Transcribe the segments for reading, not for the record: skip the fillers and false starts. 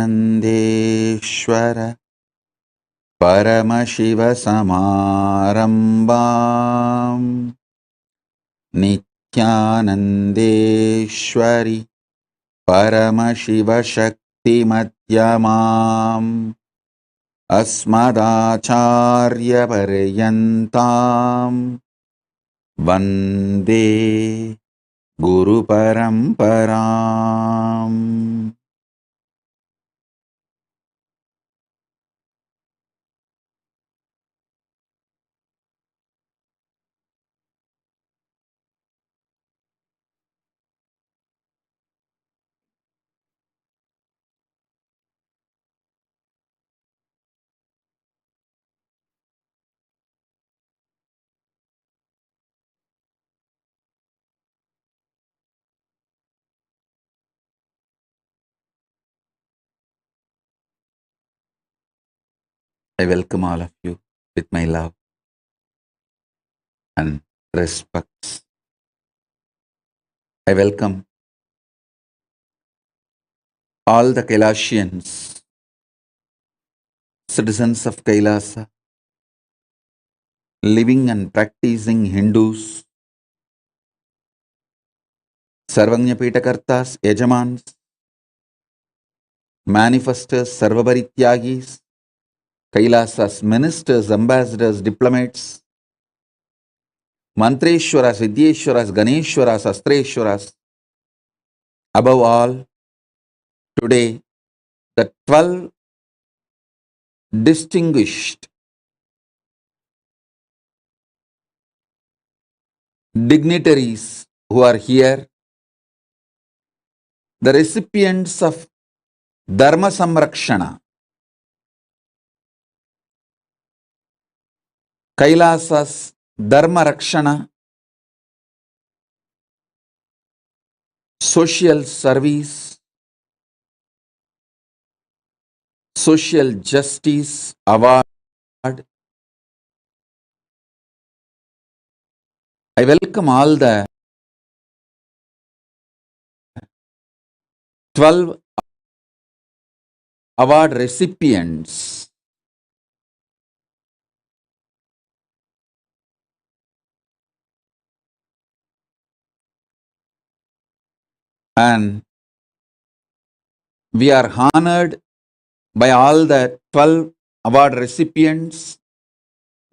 Nityanandeshwara Paramashivoham Nityanandeshwari Paramashivoshaktimadhyamam Asmadacharya Paryantam Vande Guru Paramparam. I welcome all of you with my love and respect. I welcome all the Kailasians, citizens of Kailasa, living and practicing Hindus, Sarvanyapitakartas, Yajamans, manifestors, Sarvabarityagis, Kailasa's ministers, ambassadors, diplomats, Mantreshwaras, Vidyeshwaras, Ganeshwaras, Astreshwaras. Above all, today, the 12 distinguished dignitaries who are here, the recipients of Dharma Samrakshana, Kailasa's Dharma Rakshana, Social Service, Social Justice Award. I welcome all the 12 award recipients. And we are honored by all the 12 award recipients,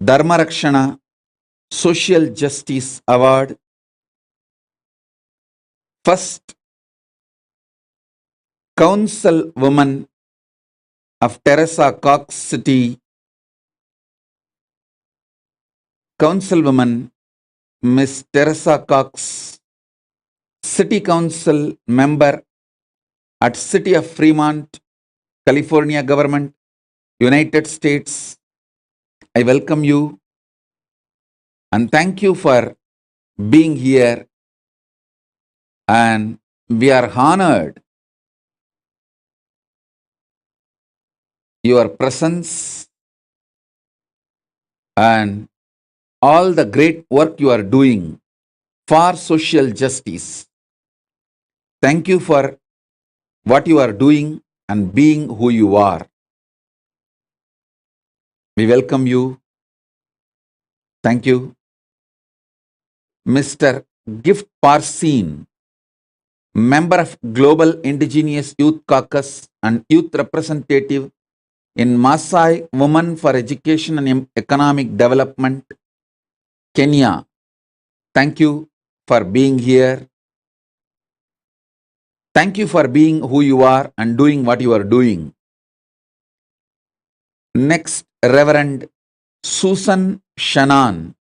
Dharma Rakshana, Social Justice Award, First Council Woman of Teresa Cox City, Councilwoman Miss Teresa Cox, City Council Member at City of Fremont, California Government, United States. I welcome you and thank you for being here, and we are honored your presence and all the great work you are doing for social justice. Thank you for what you are doing and being who you are. We welcome you. Thank you. Mr. Gift Parsin, member of Global Indigenous Youth Caucus and Youth Representative in Maasai Women for Education and Economic Development, Kenya. Thank you for being here. Thank you for being who you are and doing what you are doing. Next, Reverend Susan Shannon,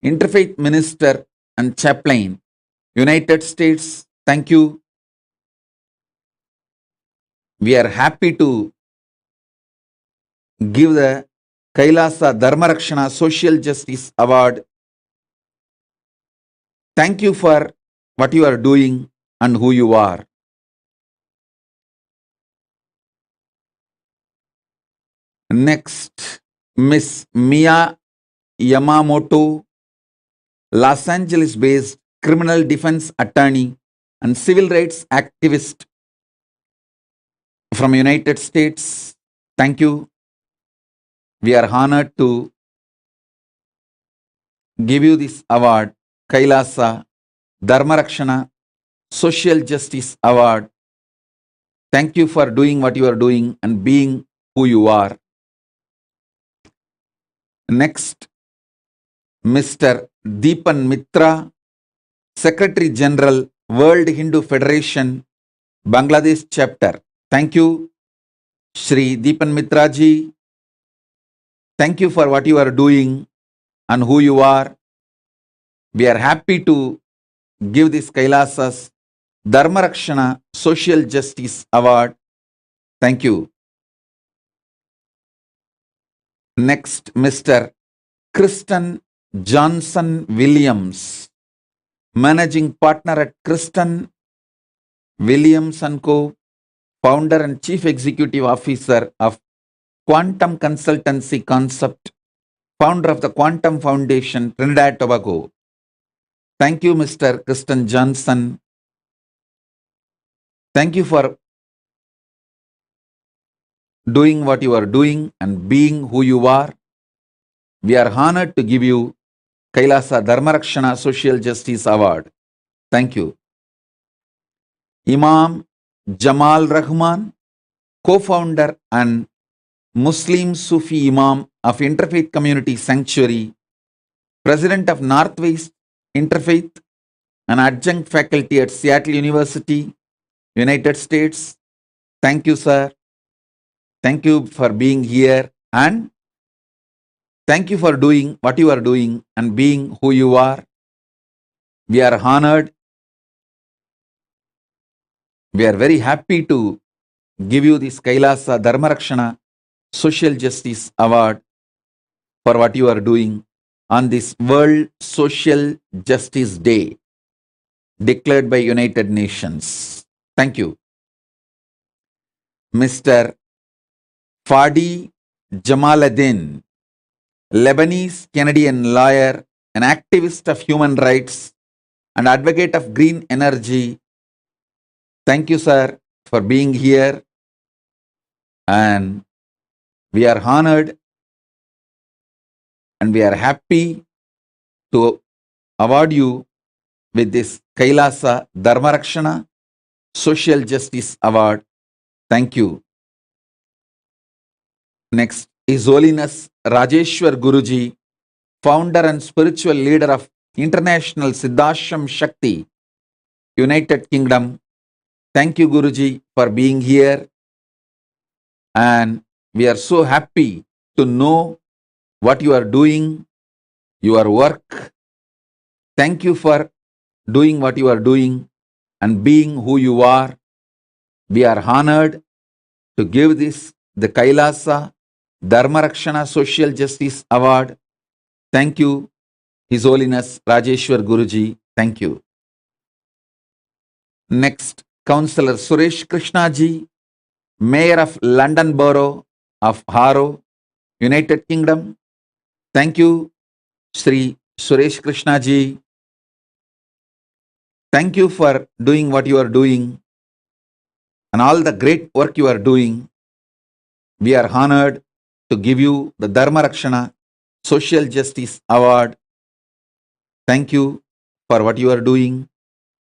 Interfaith Minister and Chaplain, United States. Thank you. We are happy to give the Kailasa Dharma Rakshana Social Justice Award. Thank you for what you are doing and who you are. Next, Miss Mia Yamamoto, Los Angeles-based criminal defense attorney and civil rights activist, from United States. Thank you. We are honored to give you this award, Kailasa Dharmarakshana Social Justice Award. Thank you for doing what you are doing and being who you are. Next, Mr. Deepan Mitra, Secretary General, World Hindu Federation, Bangladesh Chapter. Thank you, Shri Deepan Mitra ji. Thank you for what you are doing and who you are. We are happy to give this Kailasas Dharmarakshana Social Justice Award. Thank you. Next, Mr. Kristen Johnson Williams, Managing Partner at Kristen Williams & Co., Founder and Chief Executive Officer of Quantum Consultancy Concept, Founder of the Quantum Foundation, Trinidad Tobago. Thank you, Mr. Kristen Johnson. Thank you for doing what you are doing and being who you are. We are honored to give you Kailasa Dharmarakshana Social Justice Award. Thank you. Imam Jamal Rahman, co-founder and Muslim Sufi Imam of Interfaith Community Sanctuary, President of Northwest Interfaith, and adjunct faculty at Seattle University, United States. Thank you, sir. Thank you for being here and thank you for doing what you are doing and being who you are. We are honored. We are very happy to give you this Kailasa Dharmarakshana Social Justice Award for what you are doing on this World Social Justice Day declared by United Nations. Thank you. Mr. Fadi Jamaluddin, Lebanese Canadian lawyer, an activist of human rights, and advocate of green energy. Thank you, sir, for being here. And we are honored and we are happy to award you with this Kailasa Dharmarakshana Social Justice Award. Thank you. Next, His Holiness Rajeshwar Guruji, founder and spiritual leader of International Siddhashram Shakti, United Kingdom. Thank you, Guruji, for being here. And we are so happy to know what you are doing, your work. Thank you for doing what you are doing and being who you are. We are honored to give this the Kailasa Dharmarakshana Social Justice Award. Thank you, His Holiness Rajeshwar Guruji. Thank you. Next, Councillor Suresh Krishnaji, Mayor of London Borough of Harrow, United Kingdom. Thank you, Sri Suresh Krishnaji. Thank you for doing what you are doing and all the great work you are doing. We are honored to give you the Dharmarakshana Social Justice Award. Thank you for what you are doing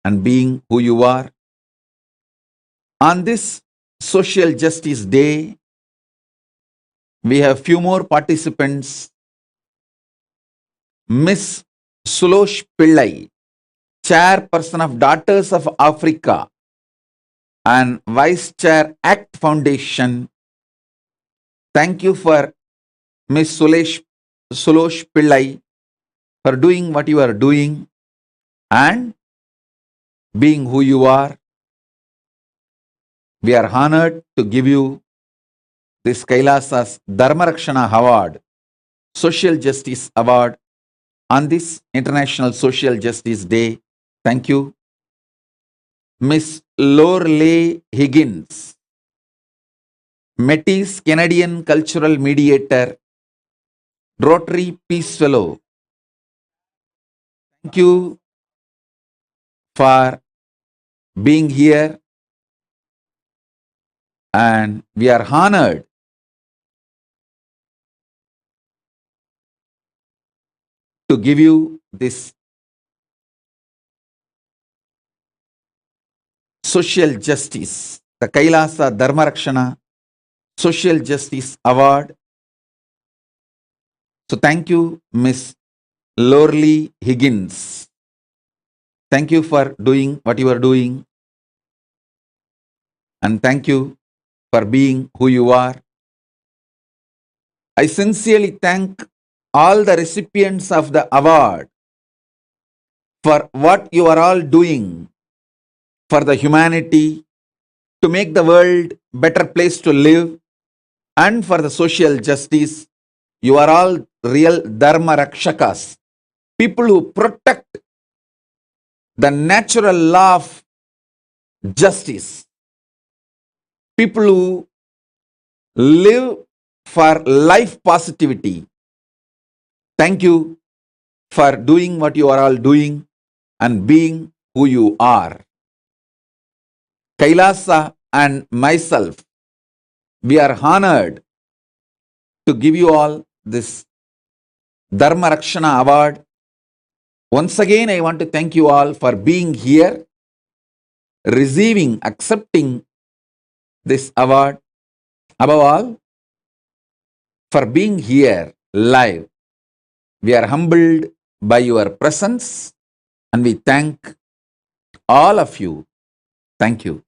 and being who you are. On this Social Justice Day, we have few more participants. Miss Sulosh Pillai, Chairperson of Daughters of Africa and Vice Chair ACT Foundation. Thank you for Miss Sulosh Pillai for doing what you are doing and being who you are. We are honored to give you this Kailasa's Dharmarakshana Award, Social Justice Award on this International Social Justice Day. Thank you. Miss Lorelei Higgins, Métis Canadian Cultural Mediator, Rotary Peace Fellow. Thank you for being here and we are honored to give you this social justice, the Kailasa Dharmarakshana Social Justice Award. So thank you, Miss Lorley Higgins. Thank you for doing what you are doing. And thank you for being who you are. I sincerely thank all the recipients of the award for what you are all doing for the humanity, to make the world a better place to live, and for the social justice. You are all real Dharma Rakshakas, people who protect the natural law of justice, people who live for life positivity. Thank you for doing what you are all doing and being who you are. Kailasa and myself, we are honored to give you all this Dharma Rakshana Award. Once again, I want to thank you all for being here, receiving, accepting this award. Above all, for being here live. We are humbled by your presence and we thank all of you. Thank you.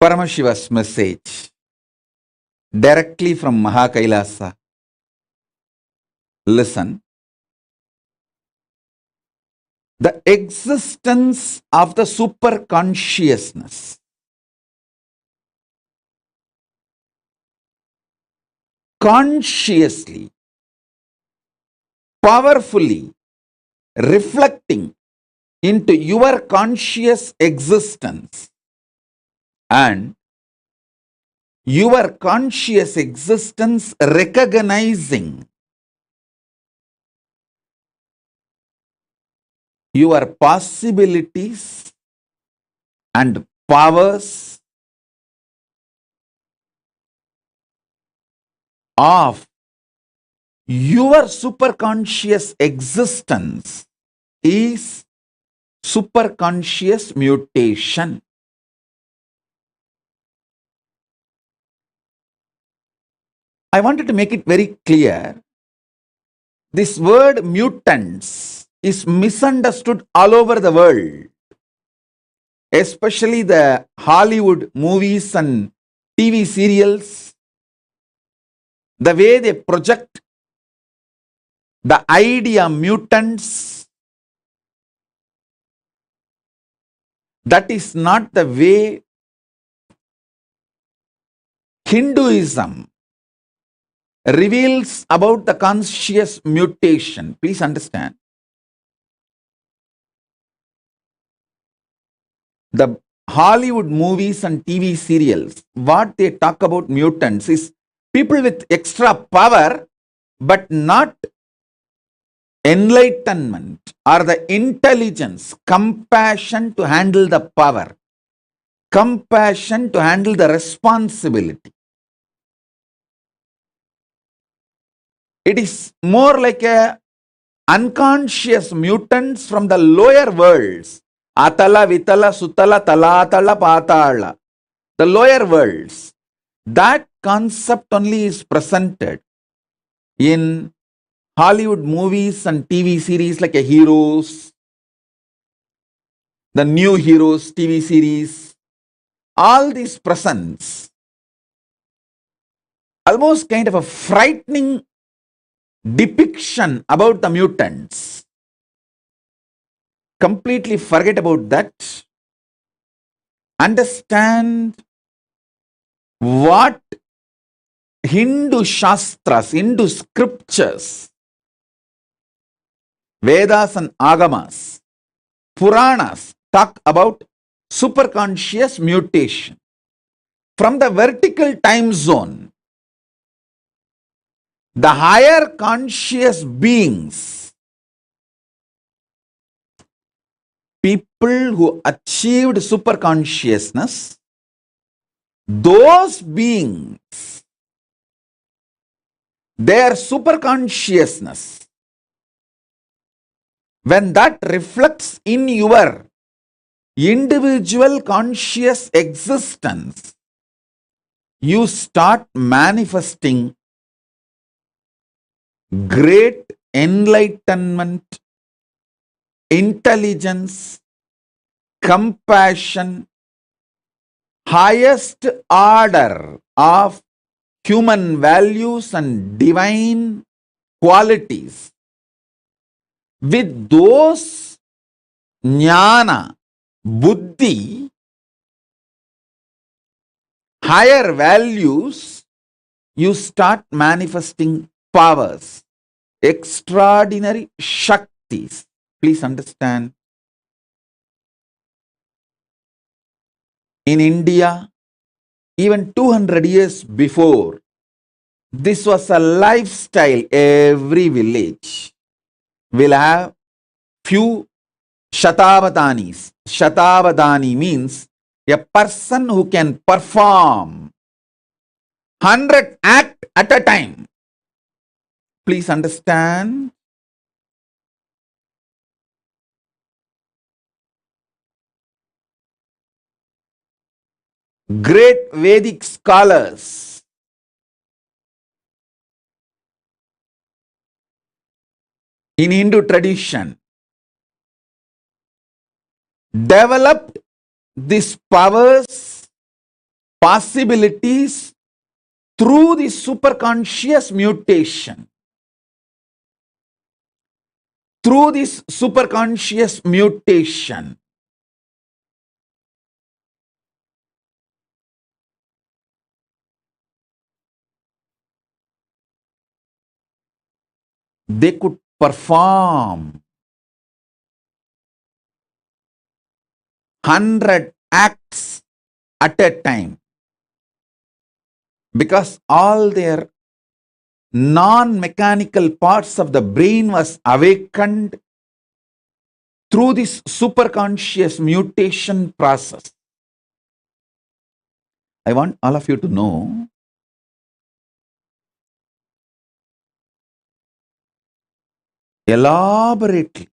Paramashiva's message directly from Mahakailasa. Listen. The existence of the super consciousness consciously, powerfully reflecting into your conscious existence, and your conscious existence recognizing your possibilities and powers of your superconscious existence is superconscious mutation. I wanted to make it very clear. This word mutants is misunderstood all over the world, especially the Hollywood movies and TV serials. The way they project the idea mutants, that is not the way Hinduism reveals about the conscious mutation. Please understand. The Hollywood movies and TV serials, what they talk about mutants is people with extra power, but not enlightenment or the intelligence, compassion to handle the power, compassion to handle the responsibility. It is more like a unconscious mutants from the lower worlds. Atala, Vitala, Sutala, Talatala, Patala. The lower worlds. That concept only is presented in Hollywood movies and TV series like a Heroes, the New Heroes TV series. All these presents almost kind of a frightening depiction about the mutants. Completely forget about that. Understand what Hindu Shastras, Hindu scriptures, Vedas and Agamas Puranas talk about superconscious mutation. From the vertical time zone, the higher conscious beings, people who achieved superconsciousness, those beings, their superconsciousness, when that reflects in your individual conscious existence, you start manifesting great enlightenment, intelligence, compassion, highest order of human values and divine qualities. With those jnana, buddhi, higher values, you start manifesting powers, extraordinary shaktis. Please understand, in India, even 200 years before, this was a lifestyle. Every village will have few shatabadanis. Shatabadani means a person who can perform 100 acts at a time. Please understand. Great Vedic scholars in Hindu tradition developed these powers, possibilities through the superconscious mutation. Through this superconscious mutation, they could perform 100 acts at a time, because all their non-mechanical parts of the brain was awakened through this superconscious mutation process. I want all of you to know, elaborately,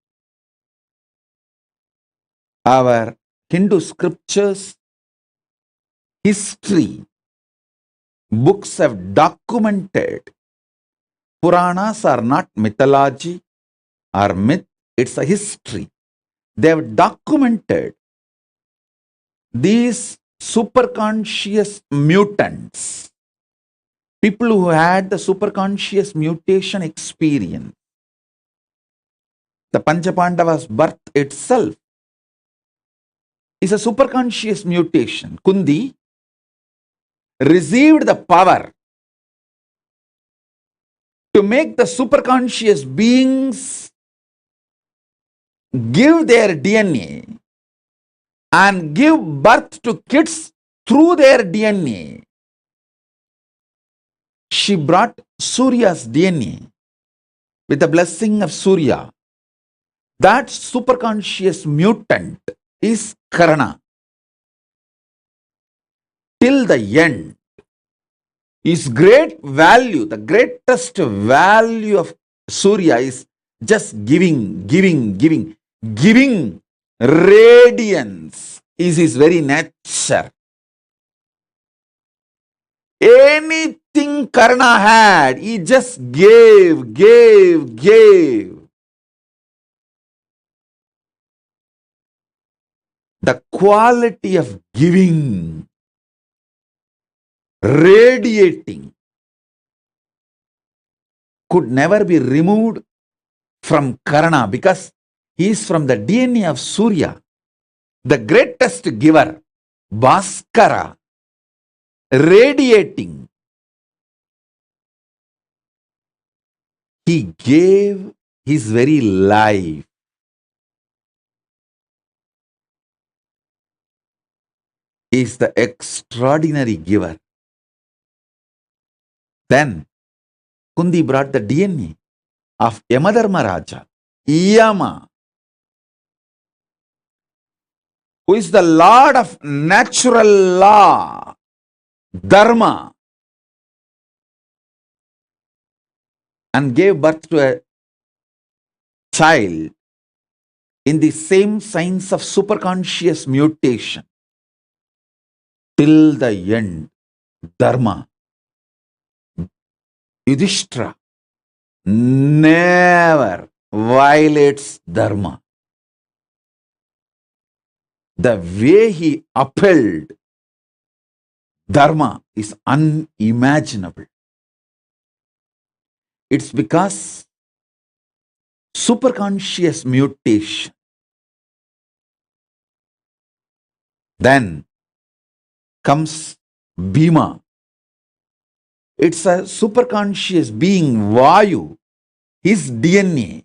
our Hindu scriptures, history, books have documented. Puranas are not mythology or myth, it's a history. They have documented these superconscious mutants, people who had the superconscious mutation experience. The Panchapandavas' birth itself is a superconscious mutation. Kundi received the power to make the superconscious beings give their DNA and give birth to kids through their DNA. She brought Surya's DNA with the blessing of Surya. That superconscious mutant is Karna. Till the end, his great value, the greatest value of Surya is just giving, giving, giving. Giving radiance is his very nature. Anything Karna had, he just gave, gave, gave. The quality of giving, radiating, could never be removed from Karna, because he is from the DNA of Surya, the greatest giver, Bhaskara, radiating. He gave his very life. is the extraordinary giver. Then Kundi brought the DNA of Yamadharmaraja, Yama, who is the Lord of natural law, Dharma, and gave birth to a child in the same signs of superconscious mutation. Till the end, Dharma, Yudhishthira, never violates Dharma. The way he upheld Dharma is unimaginable. It's because superconscious mutation. Then comes Bhima. It's a superconscious being, Vayu. His DNA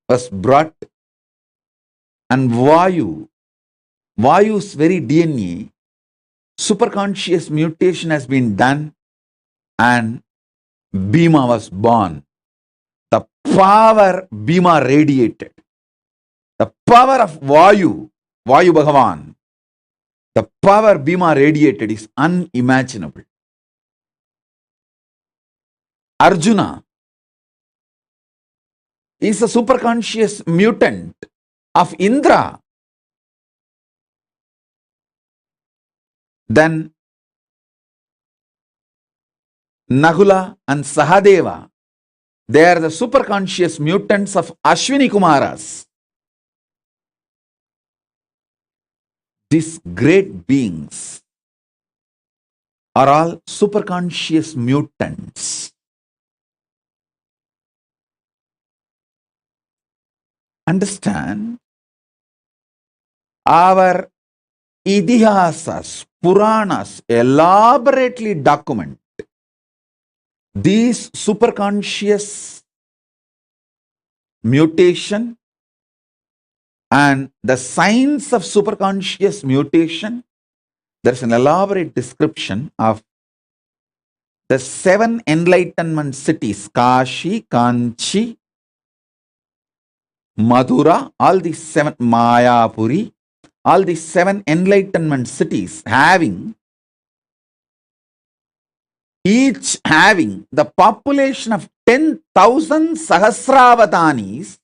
was brought, and Vayu's very DNA, superconscious mutation has been done, and Bhima was born. The power Bhima radiated, the power of Vayu Bhagavan, the power Bhima radiated is unimaginable. Arjuna is a superconscious mutant of Indra. Then Nahula and Sahadeva, they are the superconscious mutants of Ashwini Kumaras. These great beings are all superconscious mutants. Understand? Our Idihasas, Puranas elaborately document these superconscious mutation and the signs of superconscious mutation. There is an elaborate description of the 7 enlightenment cities, Kashi, Kanchi, Madura, all these 7, Mayapuri, all these 7 enlightenment cities each having the population of 10,000 Sahasravatanis,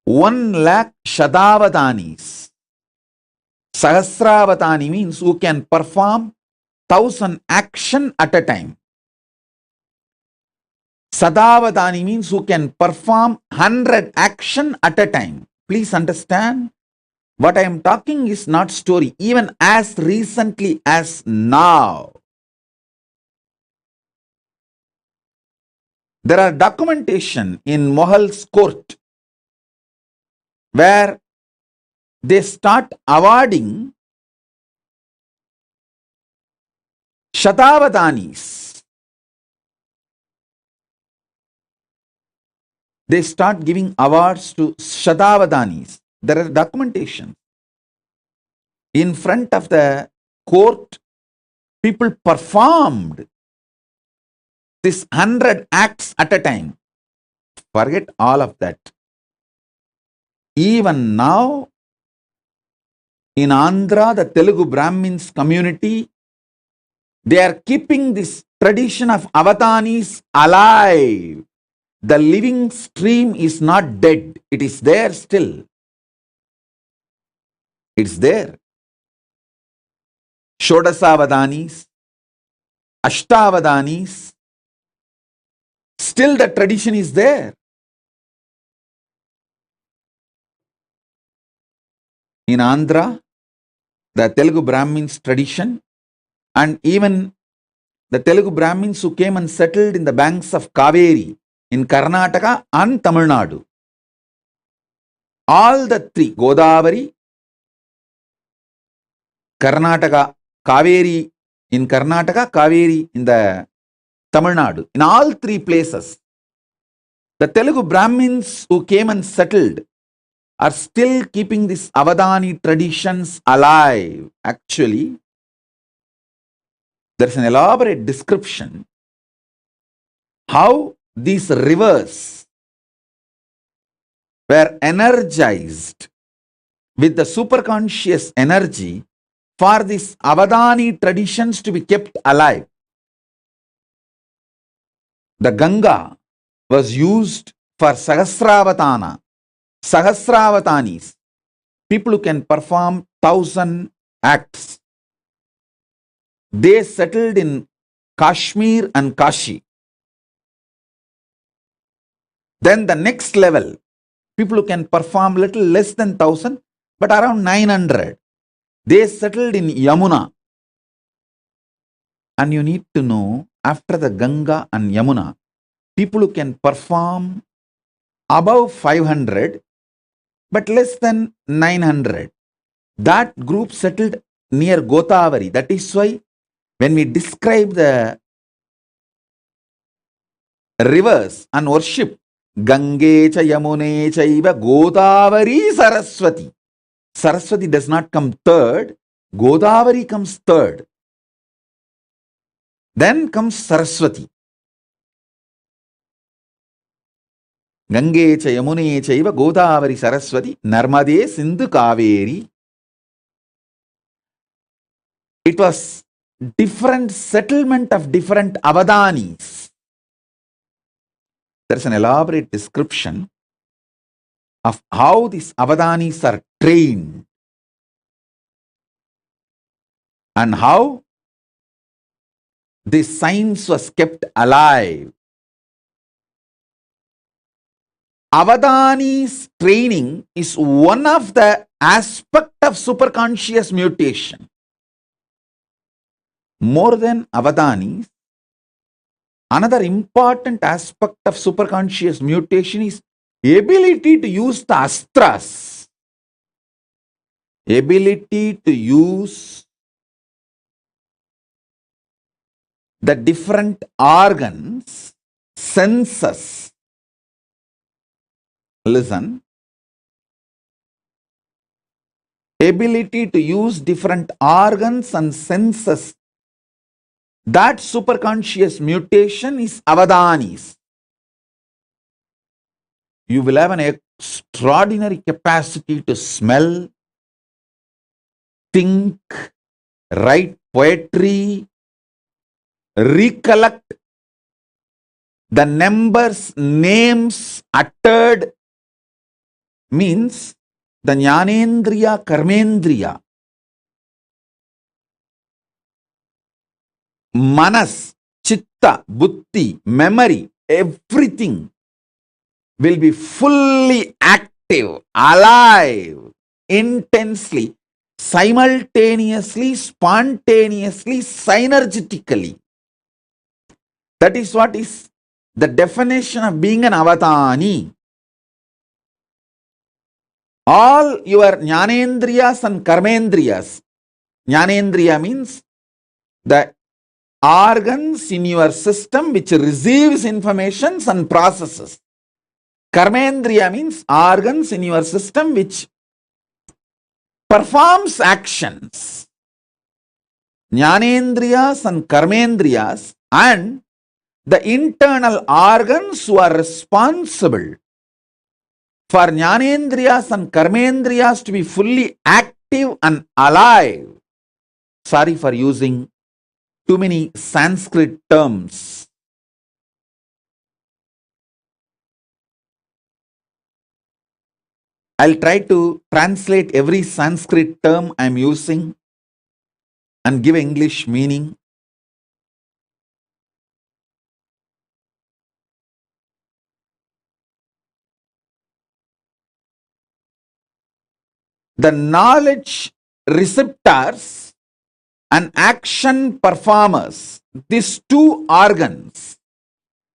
1 lakh Shadavatanis. Sahasravatani means who can perform 1,000 action at a time. Sadavadani means who can perform 100 action at a time. Please understand, what I am talking is not story. Even as recently as now, there are documentation in Mohal's court where they start awarding Shatavadanis. They start giving awards to Shatavadanis. There are documentation. In front of the court, people performed this 100 acts at a time. Forget all of that. Even now, in Andhra, the Telugu Brahmins community, they are keeping this tradition of avatanis alive. The living stream is not dead. It is there still. It's there. Shodasavadanis, Ashtavadanis, still the tradition is there. In Andhra, the Telugu Brahmins tradition, and even the Telugu Brahmins who came and settled in the banks of Kaveri in Karnataka and Tamil Nadu. All the 3, Godavari, Karnataka, Kaveri in Karnataka, Kaveri in the Tamil Nadu. In all 3 places, the Telugu Brahmins who came and settled, are still keeping these Avadani traditions alive. Actually, there's an elaborate description how these rivers were energized with the superconscious energy for these Avadani traditions to be kept alive. The Ganga was used for Sahasravatanis, people who can perform 1,000 acts. They settled in Kashmir and Kashi. Then the next level, people who can perform little less than 1,000, but around 900. They settled in Yamuna. And you need to know, after the Ganga and Yamuna, people who can perform above 500, but less than 900. That group settled near Godavari. That is why when we describe the rivers and worship, Gange cha Yamune chaiva Godavari Saraswati. Saraswati does not come third, Godavari comes third. Then comes Saraswati. Gange cha Yamune chaiva Godavari Saraswati Narmade Sindhu Kaveri. It was different settlement of different Avadanis. There is an elaborate description of how these Avadanis are trained and how this science was kept alive. Avadani's training is one of the aspect of superconscious mutation. More than Avadanis, another important aspect of superconscious mutation is ability to use the astras. Ability to use the different organs, senses. Listen. Ability to use different organs and senses. That superconscious mutation is Avadanis. You will have an extraordinary capacity to smell, think, write poetry, recollect the numbers, names uttered, means the Jnanendriya, Karmendriya, Manas, Chitta, Buddhi, memory, everything will be fully active, alive, intensely, simultaneously, spontaneously, synergetically. That is what is the definition of being an Avatani. All your Jnanendriyas and Karmendriyas. Jnanendriya means the organs in your system which receives information and processes. Karmendriya means organs in your system which performs actions. Jnanendriyas and Karmendriyas and the internal organs who are responsible for Jnanendriyas and Karmendriyas to be fully active and alive. Sorry for using too many Sanskrit terms. I'll try to translate every Sanskrit term I'm using and give English meaning. The knowledge receptors and action performers, these two organs,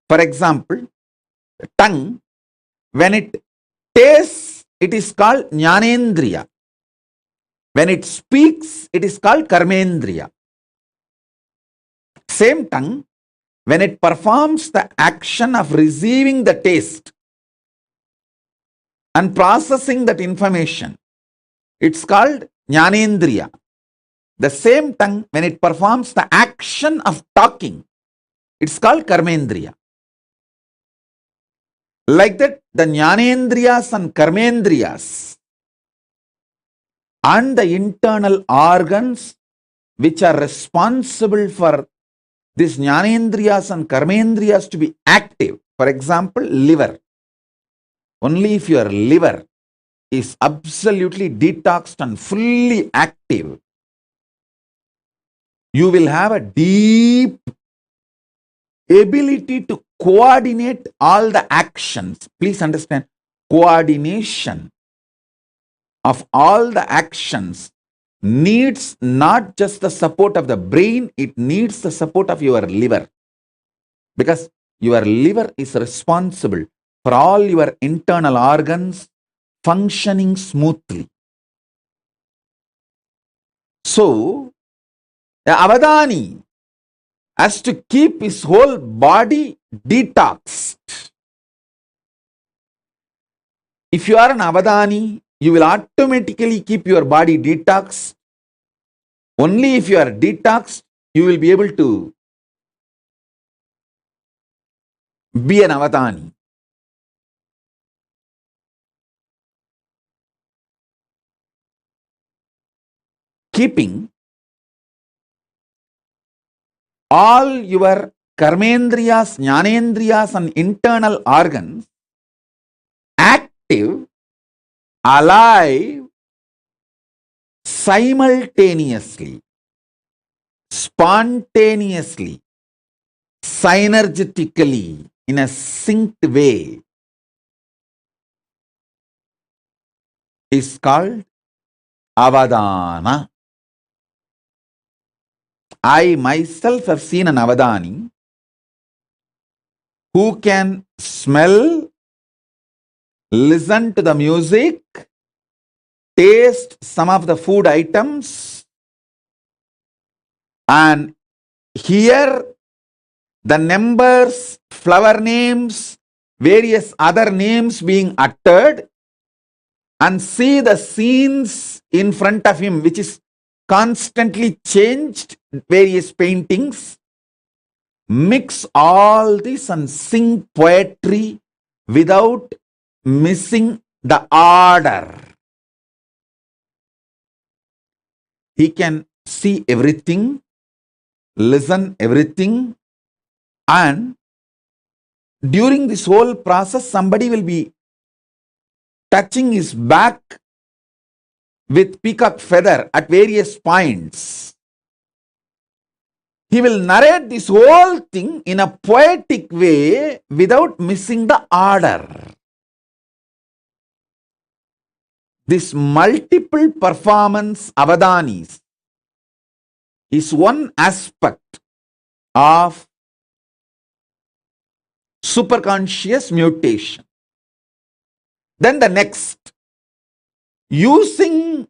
for example, tongue, when it tastes, it is called Jnanendriya. When it speaks, it is called Karmendriya. Same tongue, when it performs the action of receiving the taste, and processing that information. It's called Jnanendriya. The same tongue, when it performs the action of talking, it's called Karmendriya. Like that, the Jnanendriyas and Karmendriyas and the internal organs which are responsible for these Jnanendriyas and Karmendriyas to be active. For example, liver. Only if your liver is absolutely detoxed and fully active, you will have a deep ability to coordinate all the actions. Please understand, coordination of all the actions needs not just the support of the brain, it needs the support of your liver. Because your liver is responsible for all your internal organs functioning smoothly. So, the Avadani has to keep his whole body detoxed. If you are an Avadani, you will automatically keep your body detoxed. Only if you are detoxed, you will be able to be an Avadani. Keeping all your Karmendriyas, Jnanendriyas and internal organs active, alive, simultaneously, spontaneously, synergetically, in a synced way, is called Avadana. I myself have seen an Avadani who can smell, listen to the music, taste some of the food items, and hear the numbers, flower names, various other names being uttered, and see the scenes in front of him, which is constantly changed, various paintings, mix all this and sing poetry without missing the order. He can see everything, listen everything, and during this whole process, somebody will be touching his back with peacock feather at various points. He will narrate this whole thing in a poetic way without missing the order. This multiple performance Avadanis is one aspect of superconscious mutation. Then the next, using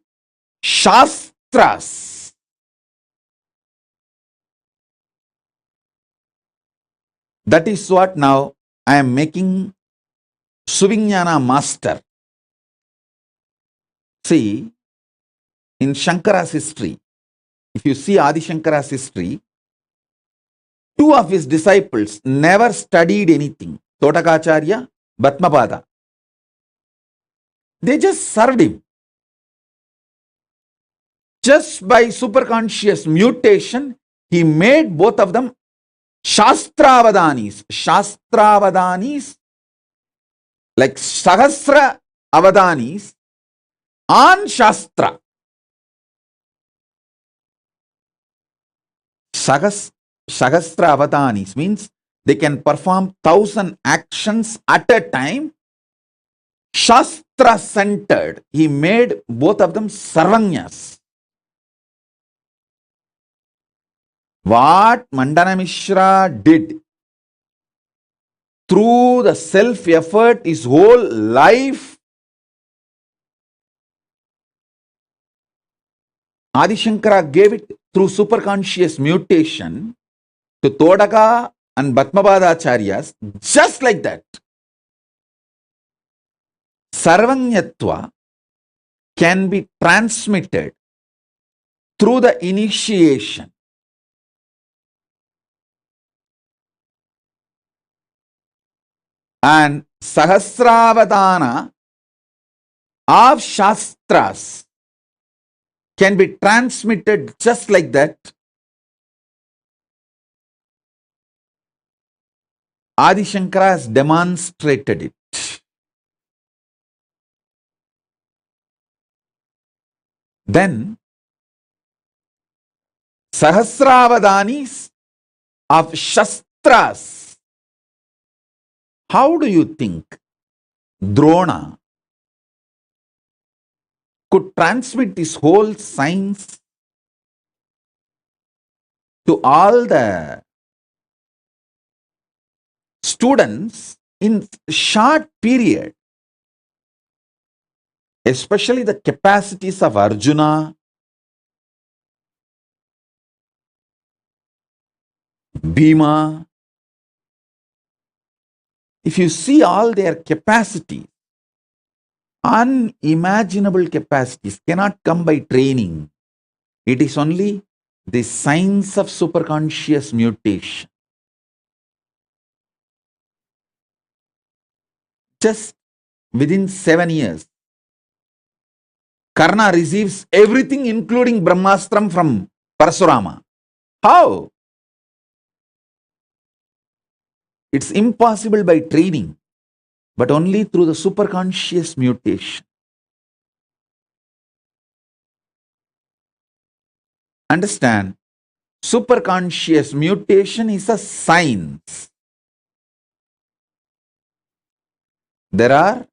Shastras. That is what now I am making Suvignana master. See, in Shankara's history, if you see Adi Shankara's history, two of his disciples never studied anything. Totakacharya, Bhatmapada. They just served him. Just by superconscious mutation, he made both of them Shastravadanis. Shastravadanis, like Sahasra Avadanis on Shastra. Sahasra Avadanis means they can perform 1,000 actions at a time. Shastra centered. He made both of them Sarvanyas. What Mandana Mishra did through the self-effort, his whole life, Adi Shankara gave it through superconscious mutation to Todaka and Bhatmabadacharyas, just like that. Sarvanyatva can be transmitted through the initiation. And Sahasravadana of Shastras can be transmitted just like that. Adi Shankara has demonstrated it. Then Sahasravadanis of Shastras. How do you think Drona could transmit this whole science to all the students in short period? Especially the capacities of Arjuna, Bhima. If you see all their capacities, unimaginable capacities cannot come by training. It is only the science of superconscious mutation. Just within 7 years, Karna receives everything including Brahmastram from Parasurama. How? It's impossible by training, but only through the superconscious mutation. Understand, superconscious mutation is a science. There are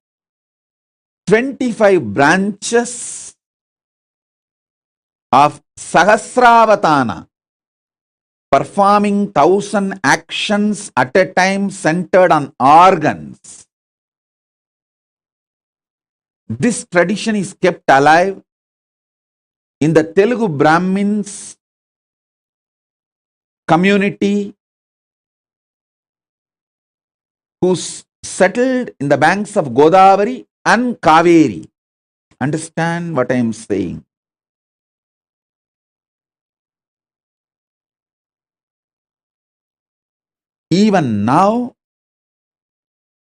25 branches of Sahasravatana, performing 1,000 actions at a time centered on organs. This tradition is kept alive in the Telugu Brahmins community who settled in the banks of Godavari and Kaveri. Understand what I am saying? Even now,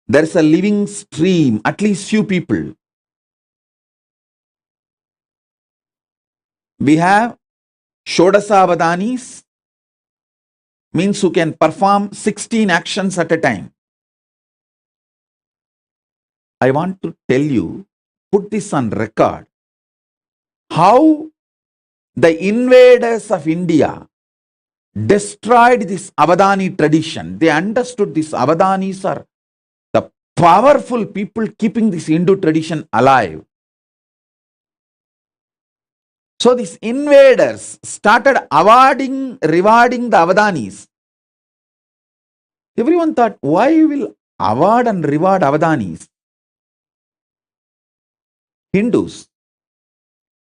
there is a living stream, at least few people. We have Shodasavadanis, means who can perform 16 actions at a time. I want to tell you, put this on record, how the invaders of India destroyed this Avadani tradition. They understood these Avadanis are the powerful people keeping this Hindu tradition alive. So these invaders started rewarding the Avadanis. Everyone thought, why will award and reward Avadanis? Hindus.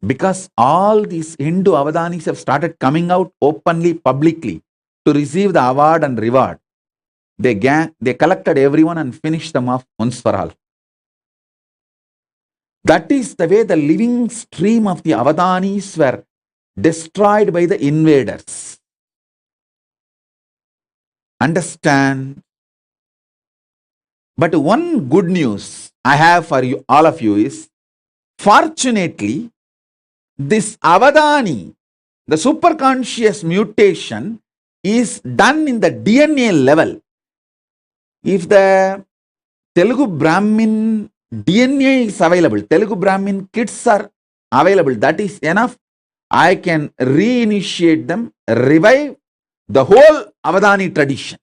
Because all these Hindu Avadanis have started coming out openly, publicly to receive the award and reward. They collected everyone and finished them off once for all. That is the way the living stream of the Avadanis were destroyed by the invaders. Understand? But one good news I have for you, all of you, is fortunately, this Avadani, the superconscious mutation, is done in the DNA level. If the Telugu Brahmin DNA is available, Telugu Brahmin kids are available, that is enough. I can reinitiate them, revive the whole Avadani tradition,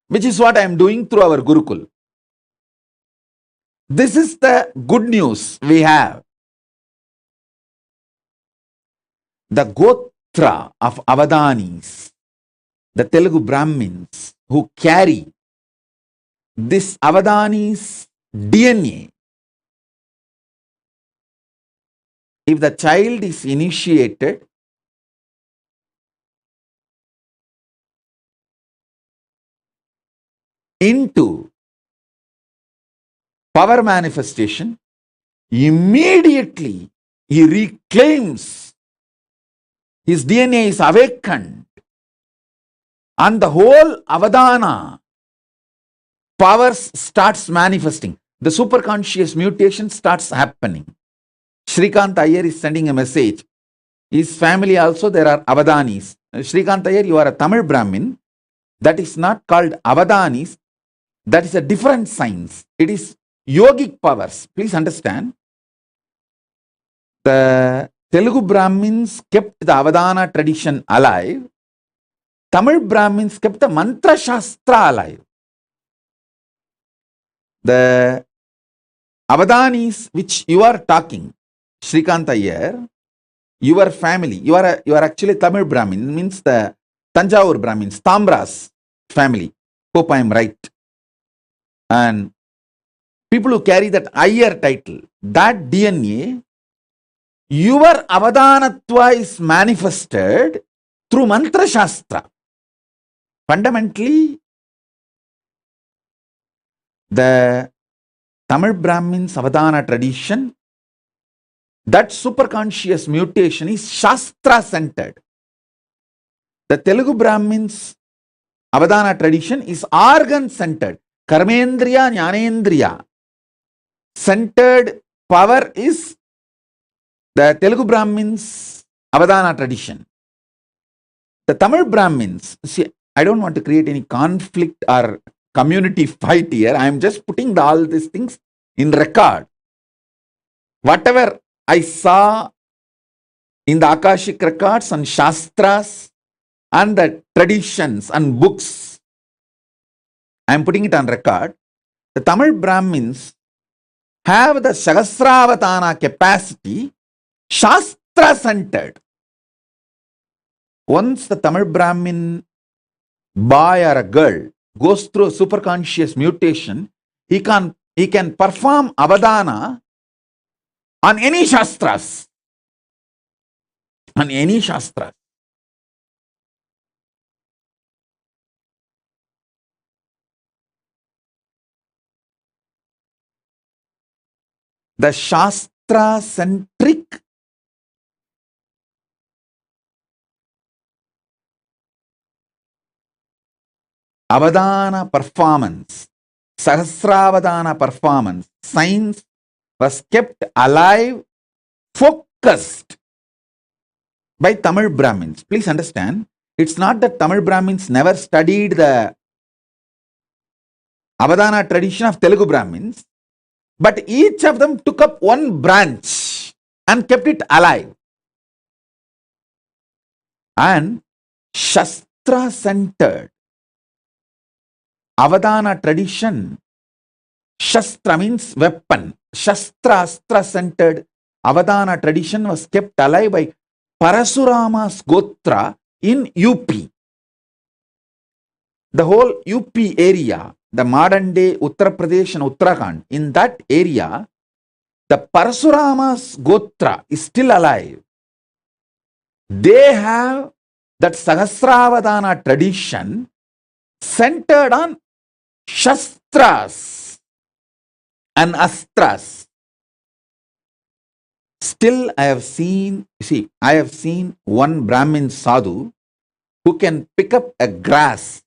which is what I am doing through our Gurukul. This is the good news we have. The Gotra of Avadanis, the Telugu Brahmins who carry this Avadanis DNA, if the child is initiated, into power manifestation, immediately he reclaims, his DNA is awakened, and the whole Avadana powers starts manifesting. The superconscious mutation starts happening. Shrikant Iyer is sending a message. His family also, there are Avadanis. Shrikant Iyer, you are a Tamil Brahmin. That is not called Avadanis. That is a different science. It is yogic powers. Please understand. The Telugu Brahmins kept the Avadana tradition alive. Tamil Brahmins kept the Mantra Shastra alive. The Avadanis which you are talking, Shrikant Iyer, your family, you are actually Tamil Brahmin, means the Tanjavur Brahmins, Tambra's family. Hope I am right. And people who carry that Iyer title, that DNA, your Avadanatva is manifested through Mantra Shastra. Fundamentally, the Tamil Brahmins Avadana tradition, that superconscious mutation is Shastra centered. The Telugu Brahmins Avadana tradition is organ centered. Karmendriya, Jnanendriya centered power is the Telugu Brahmins Avadana tradition. The Tamil Brahmins, see, I don't want to create any conflict or community fight here. I am just putting all these things in record. Whatever I saw in the Akashic records and Shastras and the traditions and books, I am putting it on record. The Tamil Brahmins have the Sahasravatana capacity, Shastra centered. Once the Tamil Brahmin boy or a girl goes through a superconscious mutation, he can perform Avadana on any Shastras. On any Shastras. The Shastra centric Avadana performance, Sahasravadana performance, science was kept alive, focused by Tamil Brahmins. Please understand, it's not that Tamil Brahmins never studied the Avadana tradition of Telugu Brahmins, but each of them took up one branch and kept it alive. And Shastra centered Avadana tradition, Shastra means weapon. Shastra, Astra centered Avadana tradition was kept alive by Parasurama's Gotra in UP. The whole UP area, the modern day Uttar Pradesh and Uttarakhand, in that area, the Parasurama's Gotra is still alive. They have that Sahasravadana tradition centered on Shastras and Astras. Still, I have seen one Brahmin sadhu who can pick up a grass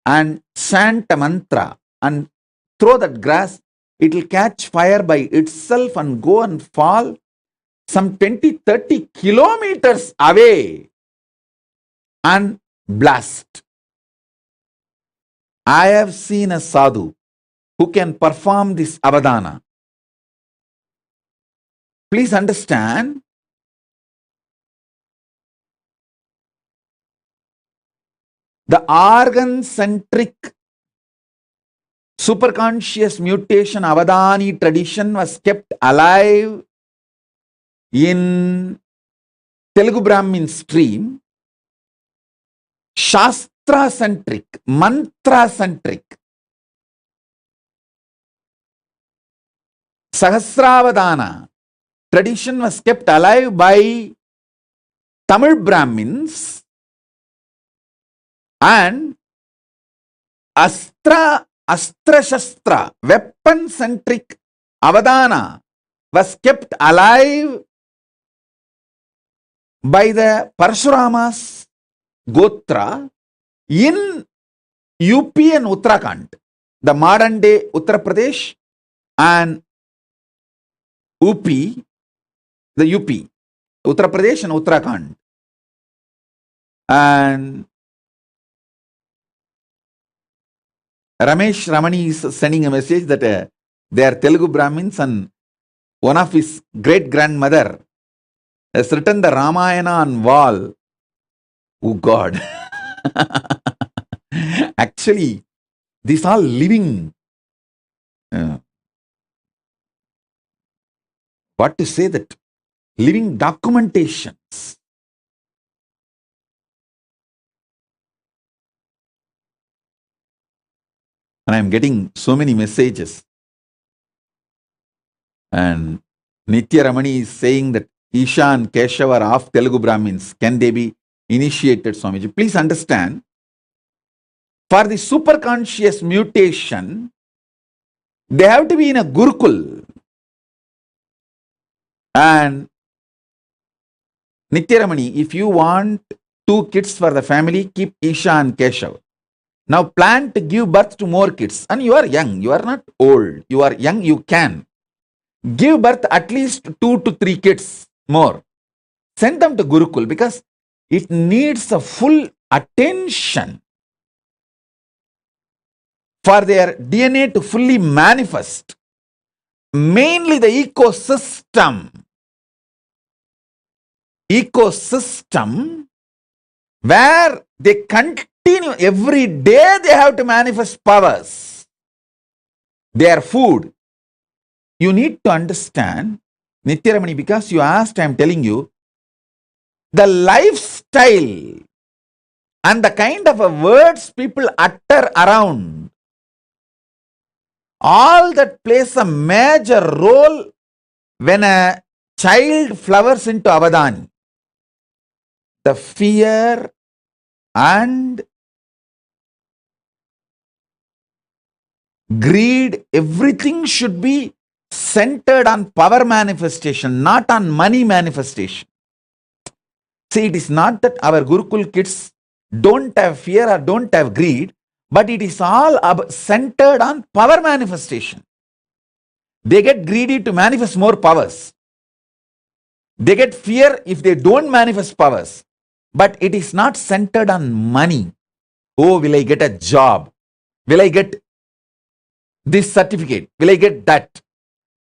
and chant a mantra and throw that grass, it will catch fire by itself and go and fall some 20-30 kilometers away and blast. I have seen a sadhu who can perform this Avadana. Please understand, the organ-centric superconscious mutation Avadani tradition was kept alive in Telugu Brahmin stream. Shastra-centric, mantra-centric, Sahasravadana tradition was kept alive by Tamil Brahmins, and Astra Astra Shastra, weapon-centric Avadana was kept alive by the Parashurama's Gotra in UP and Uttarakhand, the modern day Uttar Pradesh and UP, the UP, Uttar Pradesh and Uttarakhand. And Ramesh Ramani is sending a message that they are Telugu Brahmins and one of his great-grandmother has written the Ramayana on wall. Oh God. Actually, these are living, what to say that, living documentations. And I am getting so many messages. And Nitya Ramani is saying that Isha and Keshava are of Telugu Brahmins. Can they be initiated, Swamiji? Please understand, for the superconscious mutation, they have to be in a Gurukul. And Nitya Ramani, if you want 2 kids for the family, keep Isha and Keshav. Now plan to give birth to more kids. And you are young, you are not old. You are young, you can. Give birth at least 2 to 3 kids more. Send them to Gurukul because it needs a full attention for their DNA to fully manifest. Mainly the ecosystem where they continue every day, they have to manifest powers. Their food. You need to understand, Nitya Ramani, because you asked, I am telling you, the lifestyle and the kind of words people utter around, all that plays a major role when a child flowers into Avadani. The fear and greed, everything should be centered on power manifestation, not on money manifestation. See, it is not that our Gurukul kids don't have fear or don't have greed, but it is all centered on power manifestation. They get greedy to manifest more powers. They get fear if they don't manifest powers. But it is not centered on money. Oh, will I get a job? Will I get this certificate? Will I get that?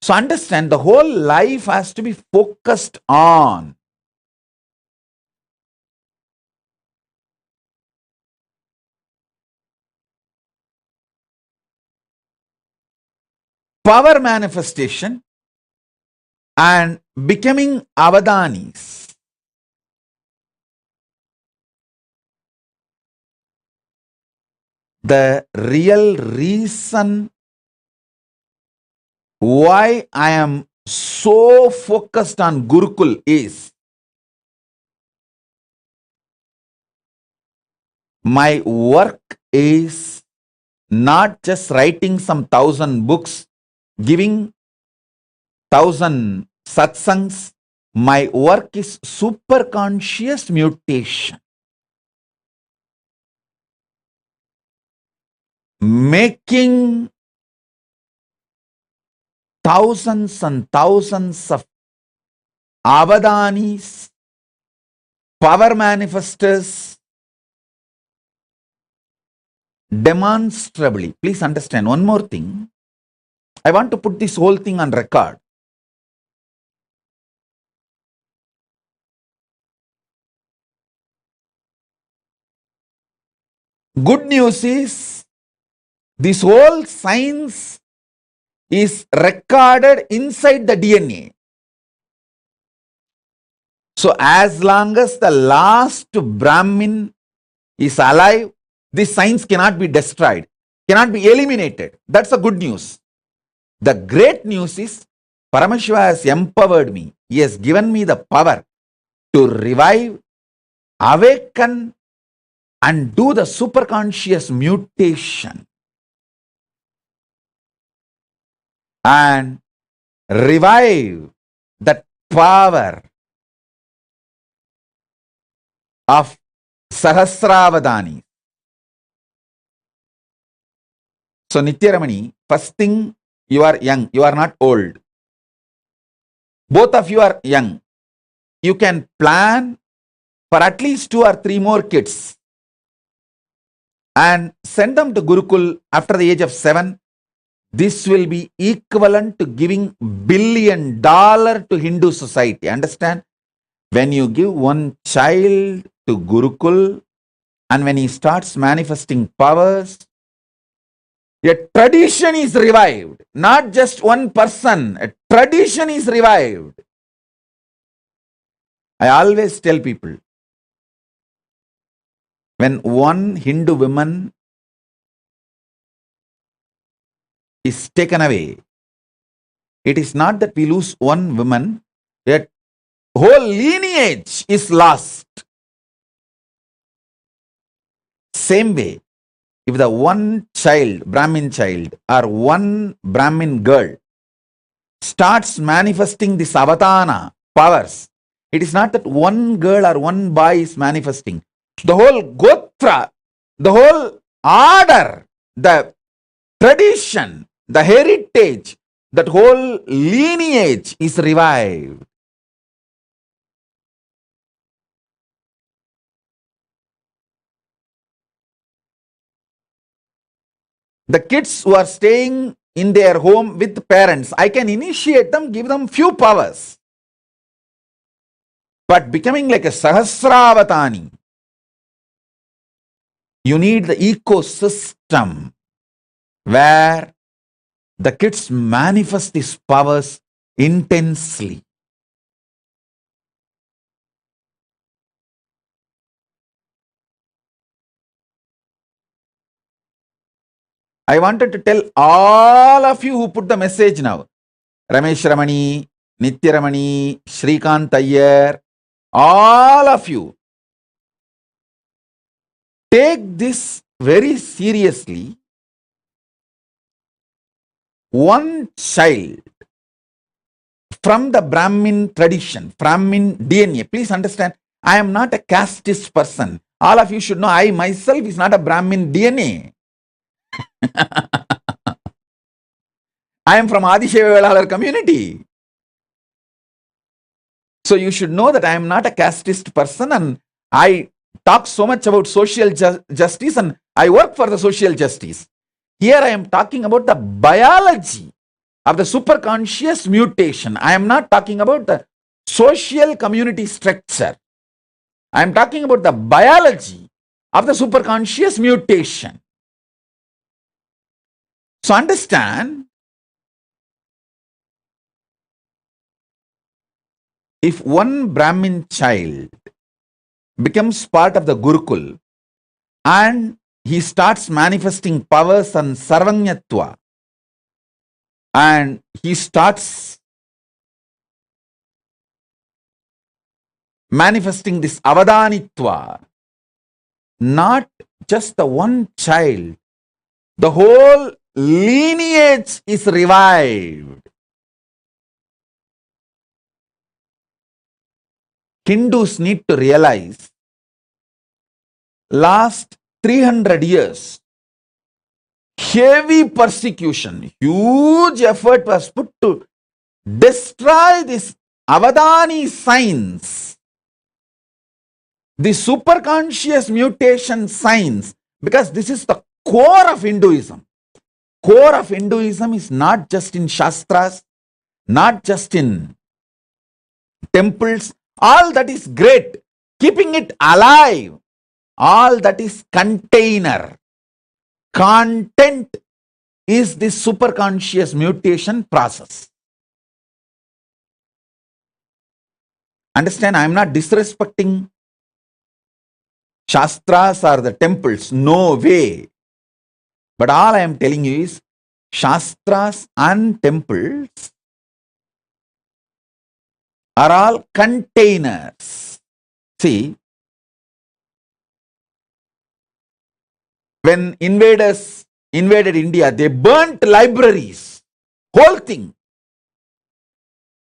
So understand, the whole life has to be focused on power manifestation and becoming Avadanis. The real reason why I am so focused on Gurukul is my work is not just writing some 1,000 books, giving 1,000 satsangs. My work is super conscious mutation. Making thousands and thousands of Avadanis, power manifestors, demonstrably. Please understand one more thing. I want to put this whole thing on record. Good news is, this whole science is recorded inside the DNA. So as long as the last Brahmin is alive, this science cannot be destroyed, cannot be eliminated. That's the good news. The great news is, Paramashiva has empowered me. He has given me the power to revive, awaken, and do the superconscious mutation. and revive that power of Sahasravadani. So Nithyaramani, first thing, you are young, you are not old. Both of you are young. You can plan for at least 2 or 3 more kids and send them to Gurukul after the age of 7. This will be equivalent to giving $1 billion to Hindu society. Understand? When you give one child to Gurukul and when he starts manifesting powers, a tradition is revived. Not just one person, a tradition is revived. I always tell people, when one Hindu woman is taken away, it is not that we lose one woman, a whole lineage is lost. Same way, if the one child, Brahmin child, or one Brahmin girl starts manifesting this avatana powers, it is not that one girl or one boy is manifesting. The whole gotra, the whole order, the tradition, the heritage, that whole lineage is revived. The kids who are staying in their home with parents, I can initiate them, give them few powers. But becoming like a Sahasravatani, you need the ecosystem where the kids manifest these powers intensely. I wanted to tell all of you who put the message now, Ramesh Ramani, Nithya Ramani, Shrikant Iyer, all of you, take this very seriously. One child from the Brahmin tradition, Brahmin DNA, please understand, I am not a casteist person. All of you should know, I myself is not a Brahmin DNA. I am from Adishevalalar community. So you should know that I am not a casteist person, and I talk so much about social justice, and I work for the social justice. Here I am talking about the biology of the superconscious mutation. I am not talking about the social community structure. I am talking about the biology of the superconscious mutation. So understand, if one Brahmin child becomes part of the Gurukul and he starts manifesting powers and sarvanyatva, and he starts manifesting this avadanitva, not just the one child, the whole lineage is revived. Hindus need to realize, last 300 years, heavy persecution, huge effort was put to destroy this Avadani science, the superconscious mutation science, because this is the core of Hinduism. Core of Hinduism is not just in Shastras, not just in temples. All that is great. Keeping it alive, all that is container. Content is this superconscious mutation process. Understand, I am not disrespecting Shastras or the temples. No way. But all I am telling you is, Shastras and temples are all containers. See, when invaders invaded India, they burnt libraries. Whole thing.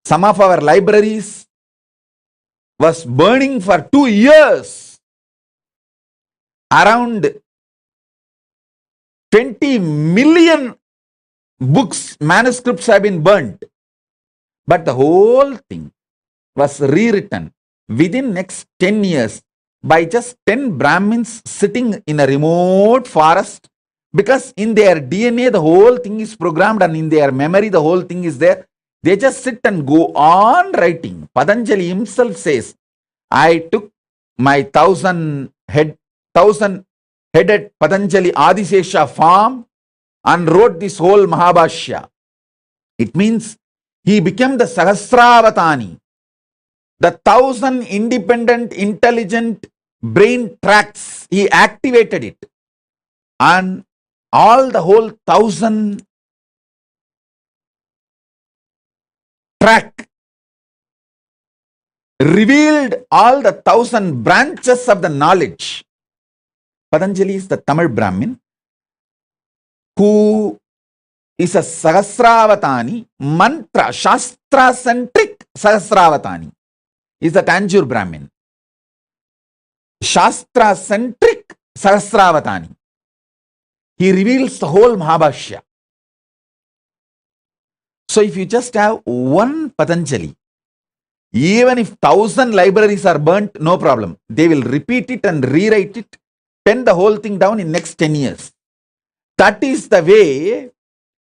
Some of our libraries was burning for 2 years. Around 20 million books, manuscripts have been burnt. But the whole thing was rewritten within next 10 years by just 10 Brahmins sitting in a remote forest, because in their DNA the whole thing is programmed and in their memory the whole thing is there. They just sit and go on writing. Patanjali himself says, I took my 1,000-headed Patanjali Adisesha farm and wrote this whole Mahabhashya. It means he became the Sahasravatani, the 1,000 independent, intelligent brain tracts. He activated it, and all the whole 1,000 track revealed all the 1,000 branches of the knowledge. Patanjali is the Tamil Brahmin who is a Sahasravatani, mantra, Shastra-centric Sahasravatani. Is the Tanjore Brahmin. Shastra-centric Sahasravatani. He reveals the whole Mahabhashya. So if you just have one Patanjali, even if 1,000 libraries are burnt, no problem. They will repeat it and rewrite it, pen the whole thing down in next 10 years. That is the way,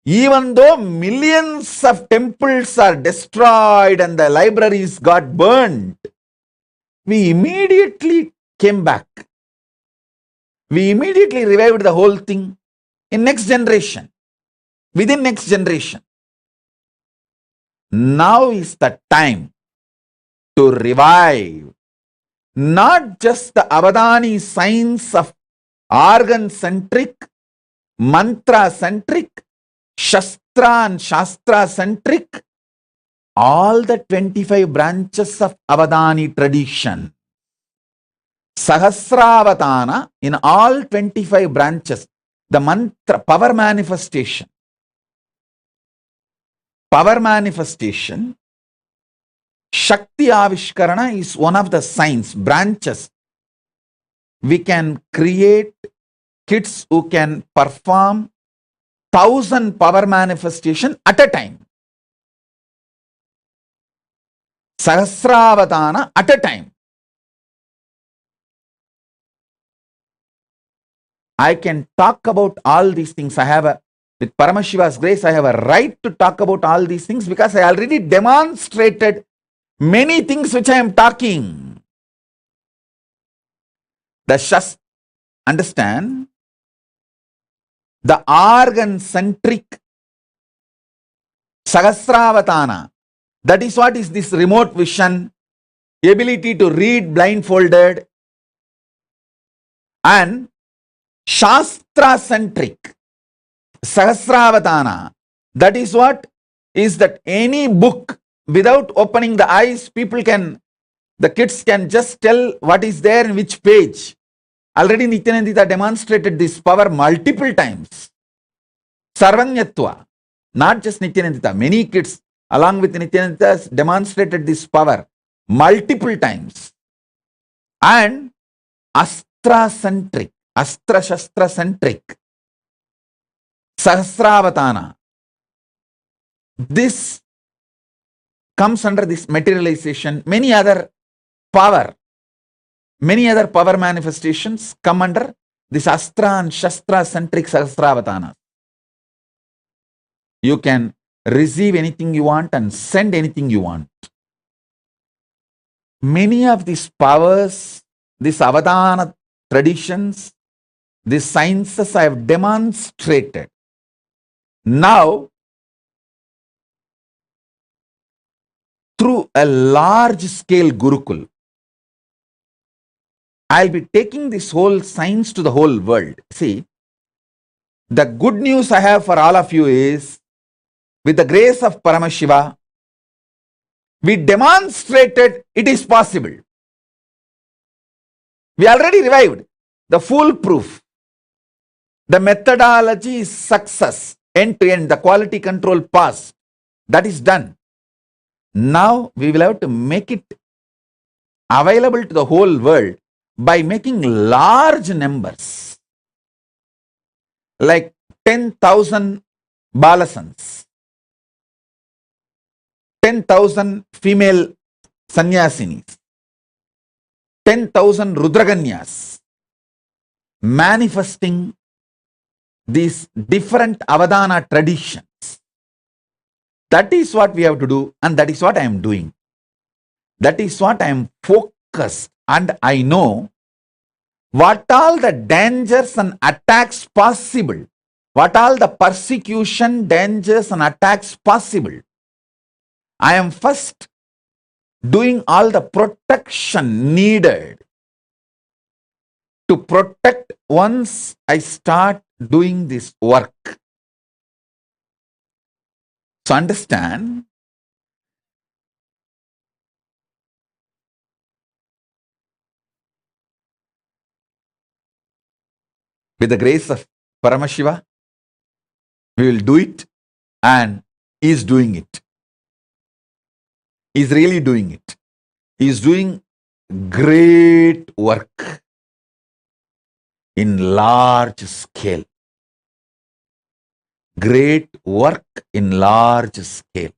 even though millions of temples are destroyed and the libraries got burned, we immediately came back. We immediately revived the whole thing in next generation, within next generation. Now is the time to revive not just the Avadani science of organ-centric, mantra-centric, Shastra and Shastra-centric, all the 25 branches of Avadani tradition. Sahasravatana in all 25 branches, the mantra, power manifestation. Power manifestation, Shakti Avishkarana is one of the science branches. We can create kids who can perform 1,000 power manifestation at a time. Sahasravatana at a time. I can talk about all these things. With Paramashiva's grace, I have a right to talk about all these things because I already demonstrated many things which I am talking. Understand? The organ-centric Sahasravatana, that is what is this remote vision, ability to read blindfolded, and Shastra-centric Sahasravatana, that is what is that any book without opening the eyes, the kids can just tell what is there in which page. Already Nithyananda demonstrated this power multiple times. Sarvanyatva, not just Nithyananda, many kids along with Nithyananda demonstrated this power multiple times. And Astra-centric, Astra-Shastra-centric Sahasravatana. This comes under this materialization. Many other power manifestations come under this Astra and Shastra-centric Sahasravatana. You can receive anything you want and send anything you want. Many of these powers, these Avadana traditions, these sciences I have demonstrated. Now, through a large-scale Gurukul, I'll be taking this whole science to the whole world. See, the good news I have for all of you is, with the grace of Paramashiva, we demonstrated it is possible. We already revived the foolproof. The methodology is success. end to end, the quality control passed. That is done. Now we will have to make it available to the whole world by making large numbers, like 10,000 balasans, 10,000 female sannyasinis, 10,000 rudraganyas, manifesting these different avadana traditions. That is what we have to do, and that is what I am doing. That is what I am focused, and I know what all the dangers and attacks possible, what all the persecution, dangers and attacks possible. I am first doing all the protection needed to protect once I start doing this work. So understand, with the grace of Paramashiva, we will do it, and he is doing it. He is really doing it. He is doing great work in large scale. Great work in large scale.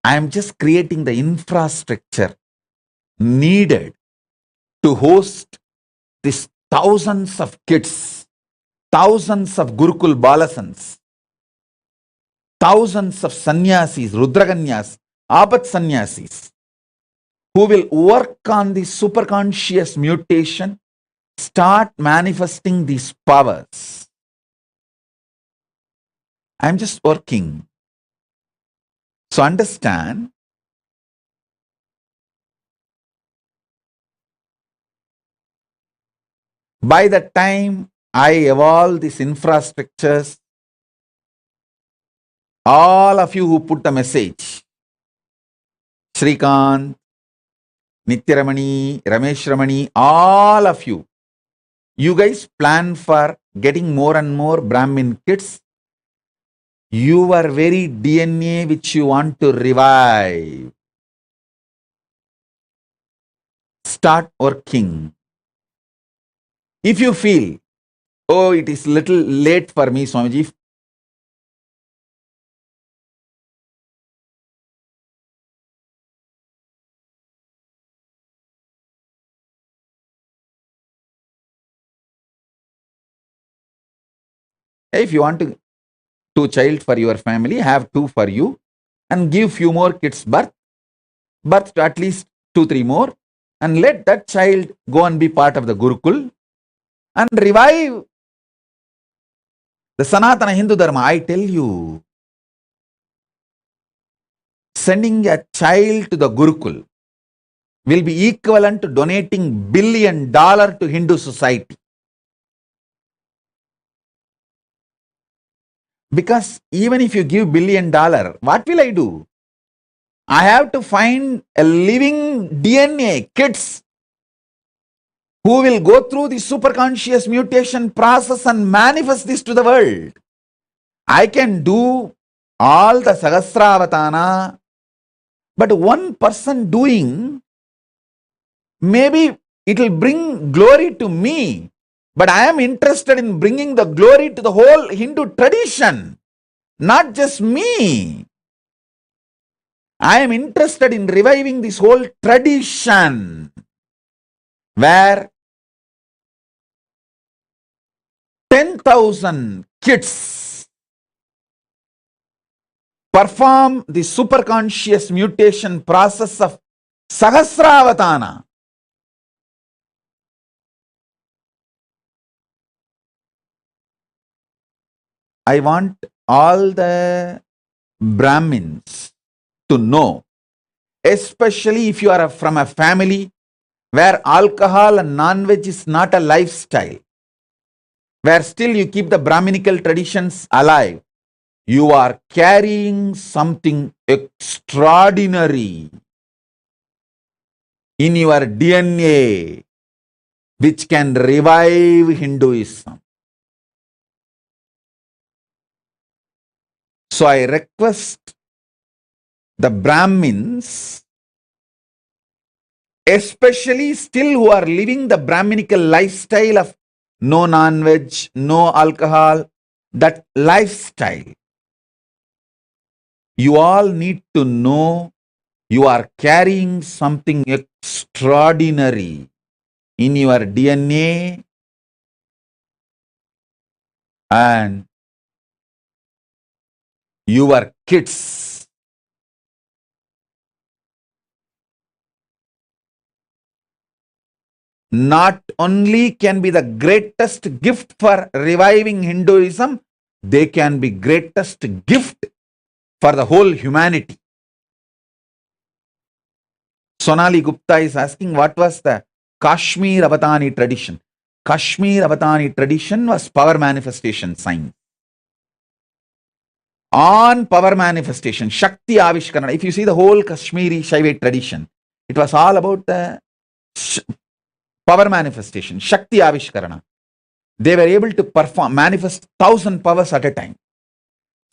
I am just creating the infrastructure needed to host these thousands of kids, thousands of Gurukul Balasans, thousands of sannyasis, rudraganyas, apat sannyasis, who will work on the superconscious mutation, start manifesting these powers. I am just working. So understand, by the time I evolve these infrastructures, all of you who put the message, Shrikant, Nithyaramani, Ramesh Ramani, all of you, you guys plan for getting more and more Brahmin kids. Your very DNA which you want to revive. Start working. If you feel, oh, it is little late for me, Swamiji, if you want to 2 child for your family, have 2 for you, and give few more kids birth to at least 2-3 more, and let that child go and be part of the Gurukul and revive the Sanatana Hindu Dharma. I tell you, sending a child to the Gurukul will be equivalent to donating $1 billion to Hindu society. Because even if you give $1 billion, what will I do? I have to find a living DNA, kids, who will go through the superconscious mutation process and manifest this to the world. I can do all the Sahasravatana, but one person doing, maybe it will bring glory to me, but I am interested in bringing the glory to the whole Hindu tradition, not just me. I am interested in reviving this whole tradition where 10,000 kids perform the superconscious mutation process of Sahasravatana. I want all the Brahmins to know, especially if you are from a family where alcohol and non-veg is not a lifestyle, where still you keep the Brahminical traditions alive, you are carrying something extraordinary in your DNA which can revive Hinduism. So I request the Brahmins, especially still who are living the Brahminical lifestyle of no non-veg, no alcohol, that lifestyle. You all need to know you are carrying something extraordinary in your DNA, and your kids not only can be the greatest gift for reviving Hinduism, they can be greatest gift for the whole humanity. Sonali Gupta is asking, what was the Kashmir Avatani tradition? Kashmir Avatani tradition was power manifestation science. On power manifestation, Shakti Avishkarana. If you see the whole Kashmiri Shaivite tradition, it was all about the power manifestation, Shakti Avishkarana. They were able to manifest 1,000 powers at a time.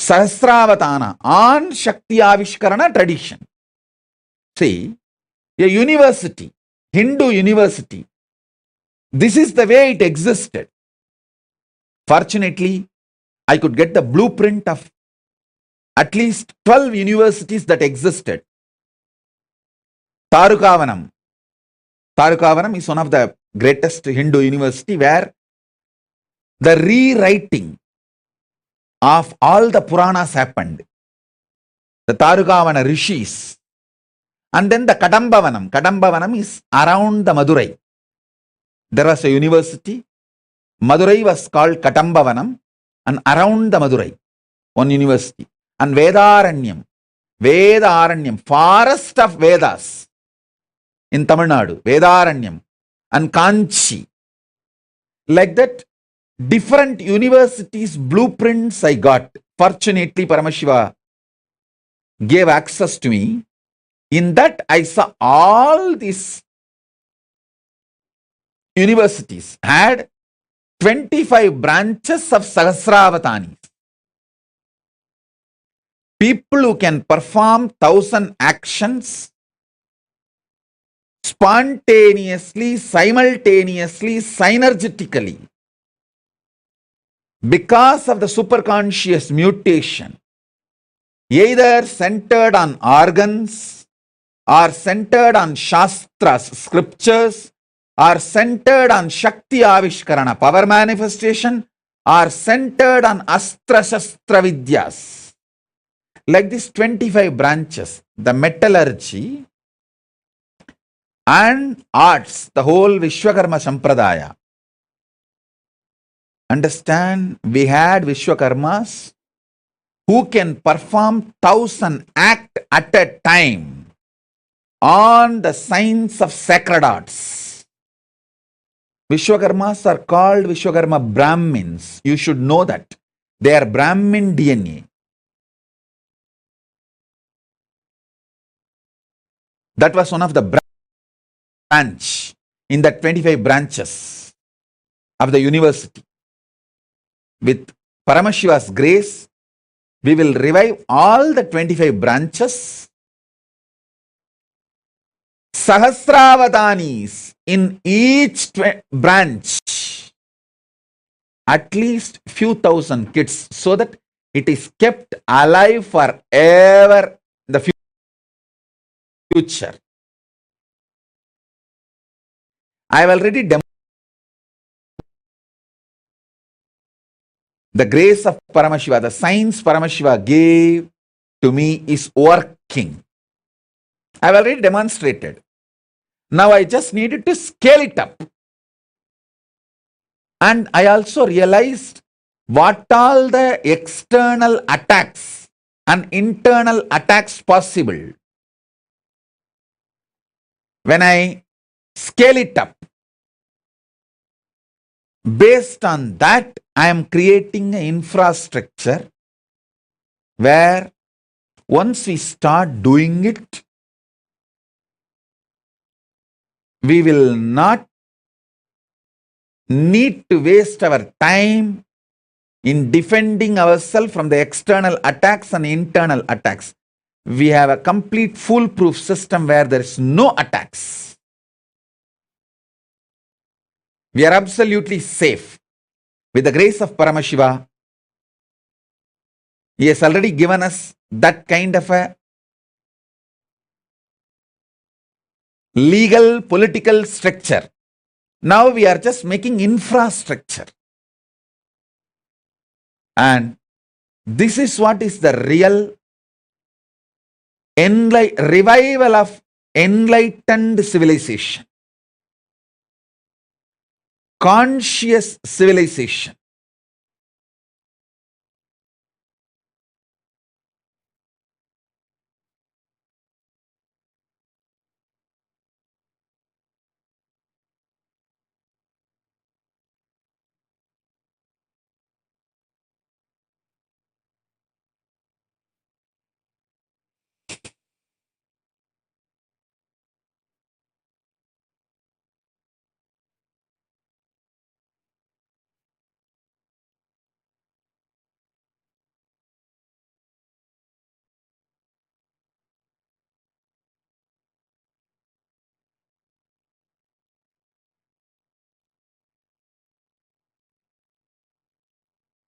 Sahasravatana on Shakti Avishkarana tradition. See, a university, Hindu university, this is the way it existed. Fortunately, I could get the blueprint of at least 12 universities that existed. Tarukavanam. Tarukavanam is one of the greatest Hindu university where the rewriting of all the Puranas happened. The Tarukavana rishis. And then the Kadambavanam. Kadambavanam is around the Madurai. There was a university. Madurai was called Kadambavanam, and around the Madurai, one university. And Vedaranyam. Vedaranyam, forest of Vedas in Tamil Nadu. Vedaranyam. And Kanchi. Like that, different universities' blueprints I got. Fortunately, Paramashiva gave access to me. In that, I saw all these universities had 25 branches of Sahasravatanis. People who can perform 1,000 actions spontaneously, simultaneously, synergetically. Because of the superconscious mutation, either centered on organs, or centered on Shastras, scriptures, or centered on Shakti Avishkarana, power manifestation, or centered on Astra Shastra Vidyas. Like these 25 branches, the metallurgy and arts, the whole Vishwakarma Sampradaya. Understand, we had Vishwakarmas who can perform 1,000 acts at a time on the science of sacred arts. Vishwakarmas are called Vishwakarma Brahmins. You should know that. They are Brahmin DNA. That was one of the branch in the 25 branches of the university. With Paramashiva's grace, we will revive all the 25 branches. Sahasravatanis in each branch. At least few thousand kids, so that it is kept alive forever in the future. I have already demonstrated the grace of Paramashiva, the science Paramashiva gave to me is working. I have already demonstrated. Now I just needed to scale it up. And I also realized what all the external attacks and internal attacks possible. When I scale it up, based on that, I am creating an infrastructure where once we start doing it, we will not need to waste our time in defending ourselves from the external attacks and internal attacks. We have a complete foolproof system where there is no attacks. We are absolutely safe. With the grace of Paramashiva, he has already given us that kind of a legal, political structure. Now we are just making infrastructure. And this is what is the real revival of enlightened civilization. Conscious civilization.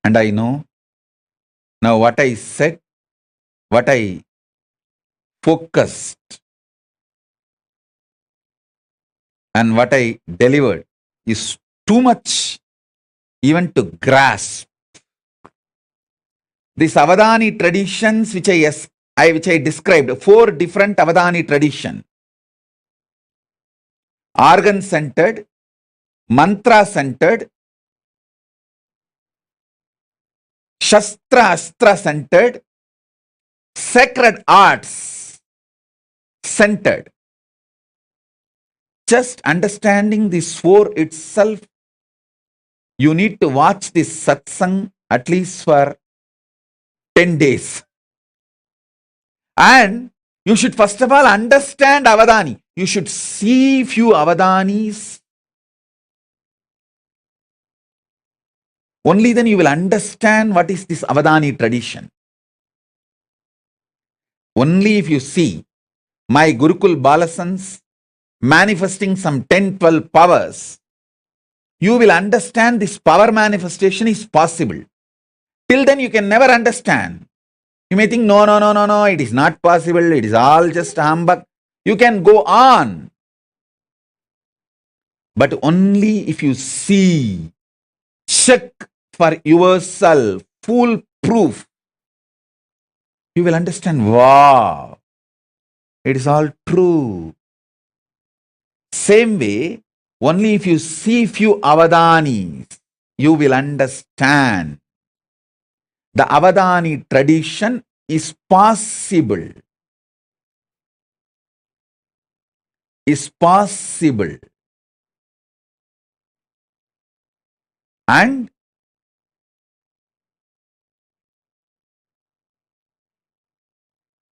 And I know now what I said, what I focused, and what I delivered is too much even to grasp. These Avadani traditions which I described, 4 different Avadani traditions. Organ-centered, mantra-centered, Shastra-Astra-centered, sacred arts-centered. Just understanding these 4 itself, you need to watch this satsang at least for 10 days. And you should first of all understand Avadani. You should see few Avadanis. Only then you will understand what is this Avadani tradition. Only if you see my Gurukul Balasans manifesting some 10-12 powers, you will understand this power manifestation is possible. Till then you can never understand. You may think, no, it is not possible. It is all just humbug. You can go on. But only if you see, check for yourself, foolproof, you will understand, wow, it is all true. Same way, only if you see few Avadanis, you will understand. The Avadani tradition is possible. And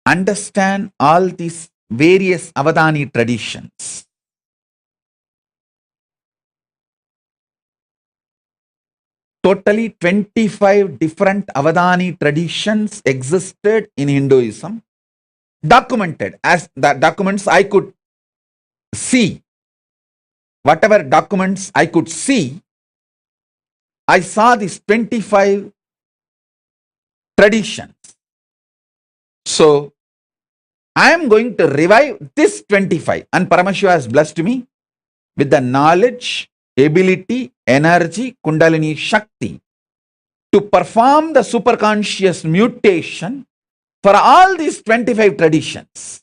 understand all these various Avadani traditions. Totally 25 different Avadani traditions existed in Hinduism, documented as the documents I could see. Whatever documents I could see, I saw these 25 traditions. So, I am going to revive this 25, and Paramashiva has blessed me with the knowledge, ability, energy, Kundalini Shakti to perform the superconscious mutation for all these 25 traditions.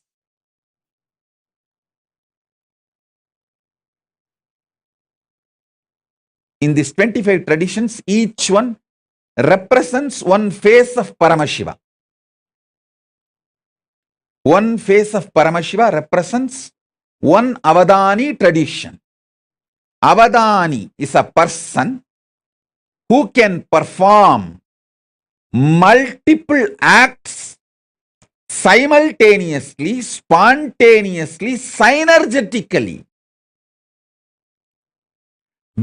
In these 25 traditions, each one represents one face of Paramashiva. One face of Paramashiva represents one Avadani tradition. Avadani is a person who can perform multiple acts simultaneously, spontaneously, synergetically.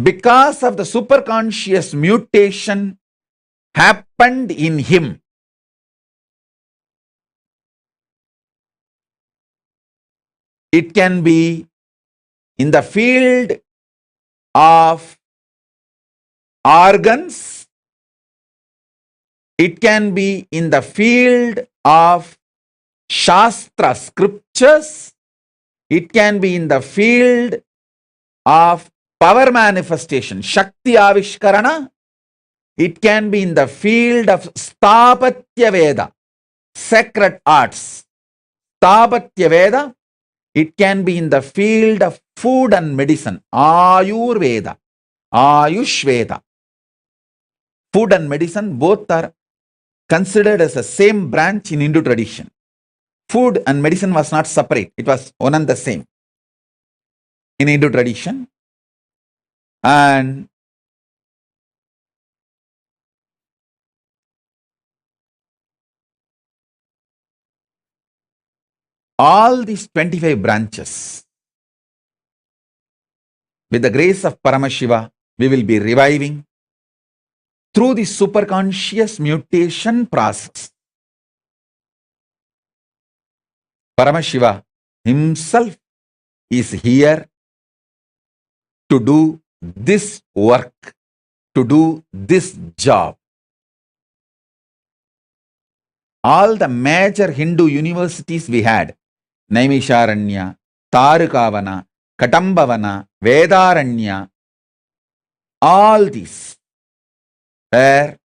Because of the superconscious mutation happened in him. It can be in the field of organs. It can be in the field of Shastra scriptures. It can be in the field of power manifestation, Shakti Avishkarana. It can be in the field of Stapatya Veda, sacred arts. Stapatya Veda. It can be in the field of food and medicine, Ayurveda, Ayushveda. Food and medicine both are considered as the same branch in Hindu tradition. Food and medicine was not separate. It was one and the same in Hindu tradition. And all these 25 branches, with the grace of Paramashiva, we will be reviving through the superconscious mutation process. Paramashiva himself is here to do this work, to do this job. All the major Hindu universities we had, Naimisharanya, Tarukavana, Katambavana, Vedaranya, all these were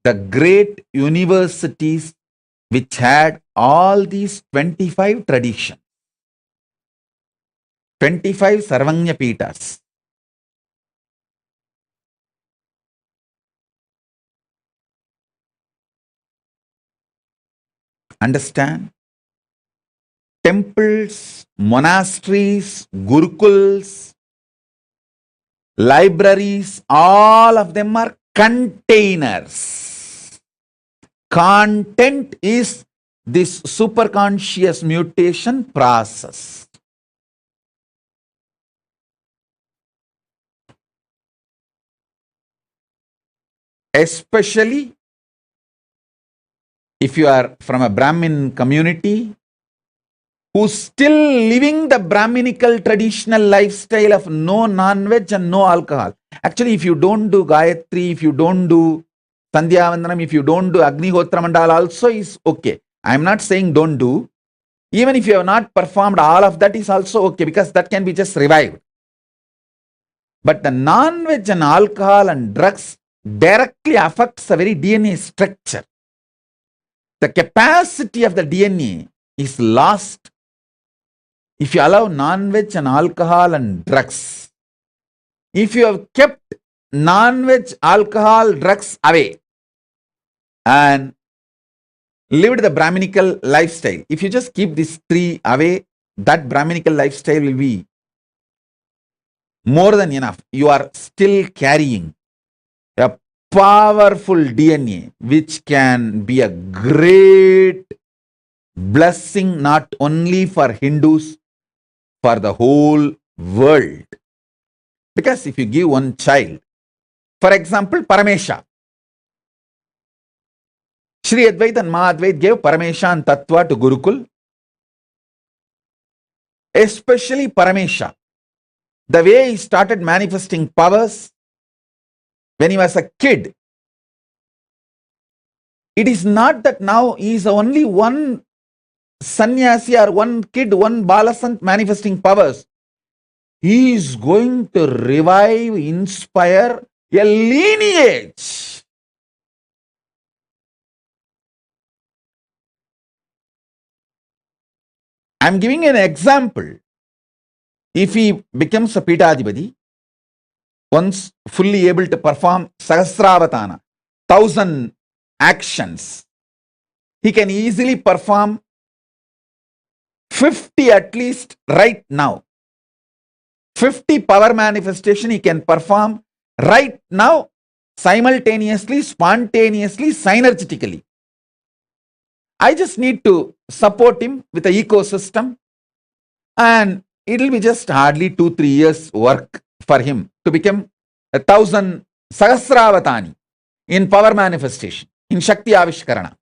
the great universities which had all these 25 traditions, 25 Sarvanya Pitas. Understand? Temples, monasteries, gurukuls, libraries, all of them are containers. Content is this superconscious mutation process. Especially if you are from a Brahmin community who's still living the Brahminical traditional lifestyle of no non-veg and no alcohol. Actually, if you don't do Gayatri, if you don't do Sandhya Vandanam, if you don't do Agnihotra Mandala also is okay. I'm not saying don't do. Even if you have not performed all of that is also okay, because that can be just revived. But the non-veg and alcohol and drugs directly affects the very DNA structure. The capacity of the DNA is lost if you allow non-veg and alcohol and drugs. If you have kept non-veg, alcohol, drugs away and lived the Brahminical lifestyle, if you just keep these three away, that Brahminical lifestyle will be more than enough. You are still carrying a powerful DNA which can be a great blessing not only for Hindus, for the whole world. Because if you give one child, for example, Paramesha, Sri Advaita and Mahadvaita gave Paramesha and Tattva to Gurukul. Especially Paramesha, the way he started manifesting powers when he was a kid. It is not that now he is only one sannyasi or one kid, one balasant manifesting powers. He is going to revive, inspire a lineage. I am giving an example. If he becomes a Pitadipati, once fully able to perform Sahasravatana, 1000 actions, he can easily perform 50 at least right now. 50 power manifestation he can perform right now, simultaneously, spontaneously, synergetically. I just need to support him with the ecosystem, and it will be just hardly 2-3 years work for him to become 1000 Sahasravatani. in power manifestation, in Shakti Avishkarana.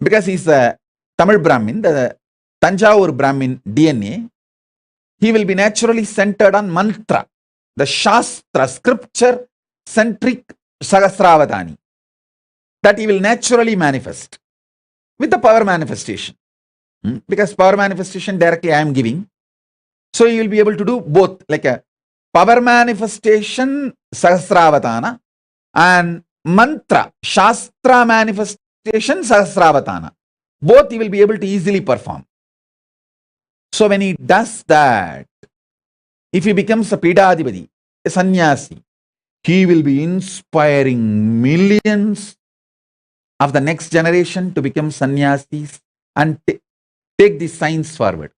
Because he's a Tamil Brahmin, the Tanjavur Brahmin DNA, he will be naturally centered on mantra, the Shastra, scripture centric Sahasravadani, that he will naturally manifest with the power manifestation. Because power manifestation directly I am giving. So you will be able to do both, like a power manifestation Sahasravatana and mantra Shastra manifestation Sahasravatana. Both you will be able to easily perform. So when he does that, if he becomes a Pidadipati, a sannyasi, he will be inspiring millions of the next generation to become sannyasis and take the science forward.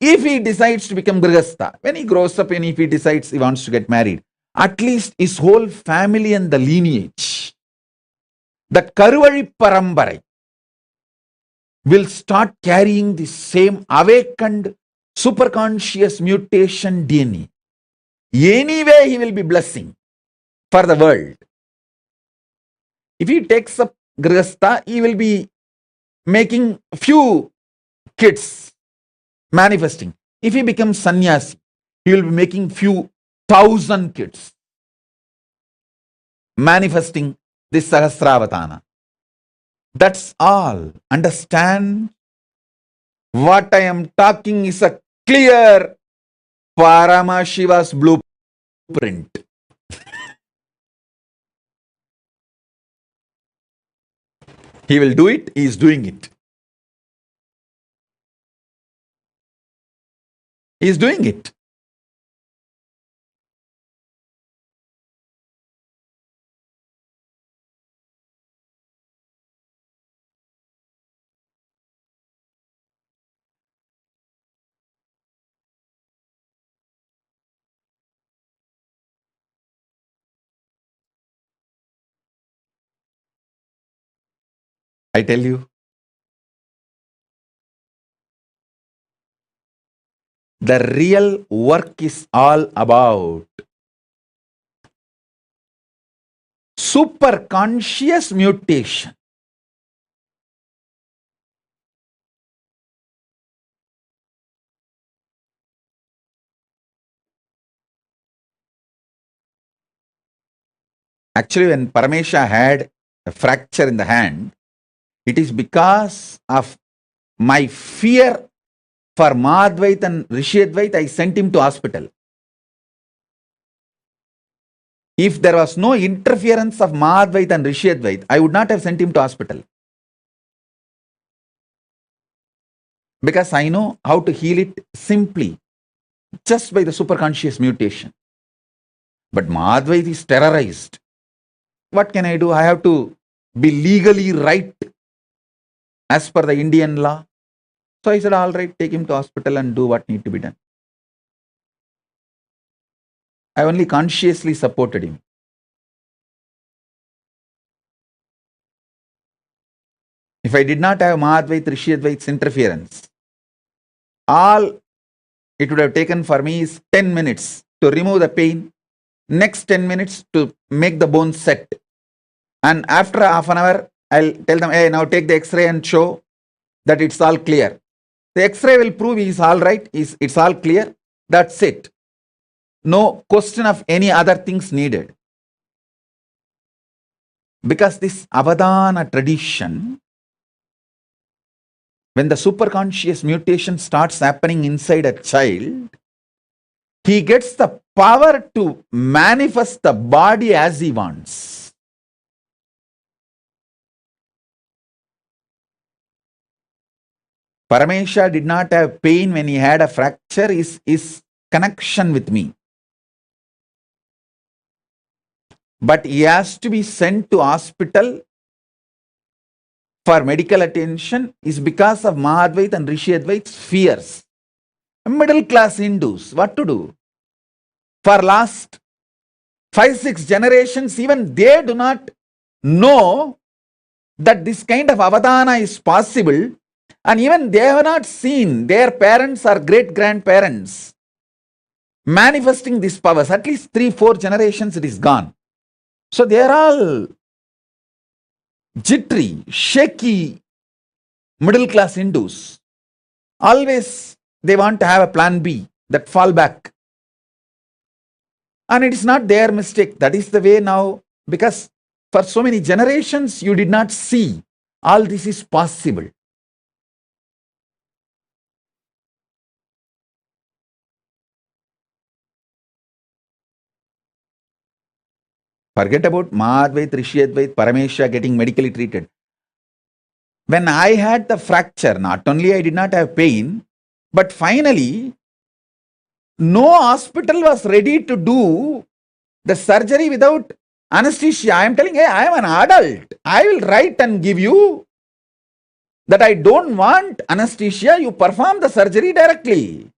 If he decides to become Grihastha, when he grows up and if he decides he wants to get married, at least his whole family and the lineage, that Karuvari Parambarai, will start carrying the same awakened superconscious mutation DNA. Anyway, he will be blessing for the world. If he takes up Grihastha, he will be making few kids manifesting. If he becomes sannyasi, he will be making few thousand kids manifesting this Sahasravatana. That's all. Understand? What I am talking is a clear Paramashiva's blueprint. He will do it, he is doing it. He is doing it. I tell you, the real work is all about superconscious mutation. Actually, when Paramesha had a fracture in the hand, it is because of my fear for Madhvait and Rishiyadvait, I sent him to hospital. If there was no interference of Madhvait and Rishiyadvait, I would not have sent him to hospital. Because I know how to heal it simply, just by the superconscious mutation. But Madhvait is terrorized. What can I do? I have to be legally right as per the Indian law. So I said, all right, take him to hospital and do what need to be done. I only consciously supported him. If I did not have Mahadvait, Rishiyadvait's interference, all it would have taken for me is 10 minutes to remove the pain, next 10 minutes to make the bone set. And after half an hour, I'll tell them, hey, now take the X-ray and show that it's all clear. The X-ray will prove he's all right, it's all clear. That's it. No question of any other things needed. Because this Avadana tradition, when the superconscious mutation starts happening inside a child, he gets the power to manifest the body as he wants. Paramesha did not have pain when he had a fracture, his connection with me. But he has to be sent to hospital for medical attention is because of Mahadvait and Rishiyadvait's fears. Middle class Hindus, what to do? For last 5-6 generations, even they do not know that this kind of avadana is possible, and even they have not seen their parents or great-grandparents manifesting these powers. At least 3-4 generations it is gone. So they are all jittery, shaky, middle class Hindus. Always they want to have a plan B, that fallback. And it is not their mistake. That is the way now, because for so many generations you did not see all this is possible. Forget about Madhvait, Rishyadvait, Paramesha getting medically treated. When I had the fracture, not only I did not have pain, but finally, no hospital was ready to do the surgery without anesthesia. I am telling, hey, I am an adult. I will write and give you that I don't want anesthesia. You perform the surgery directly.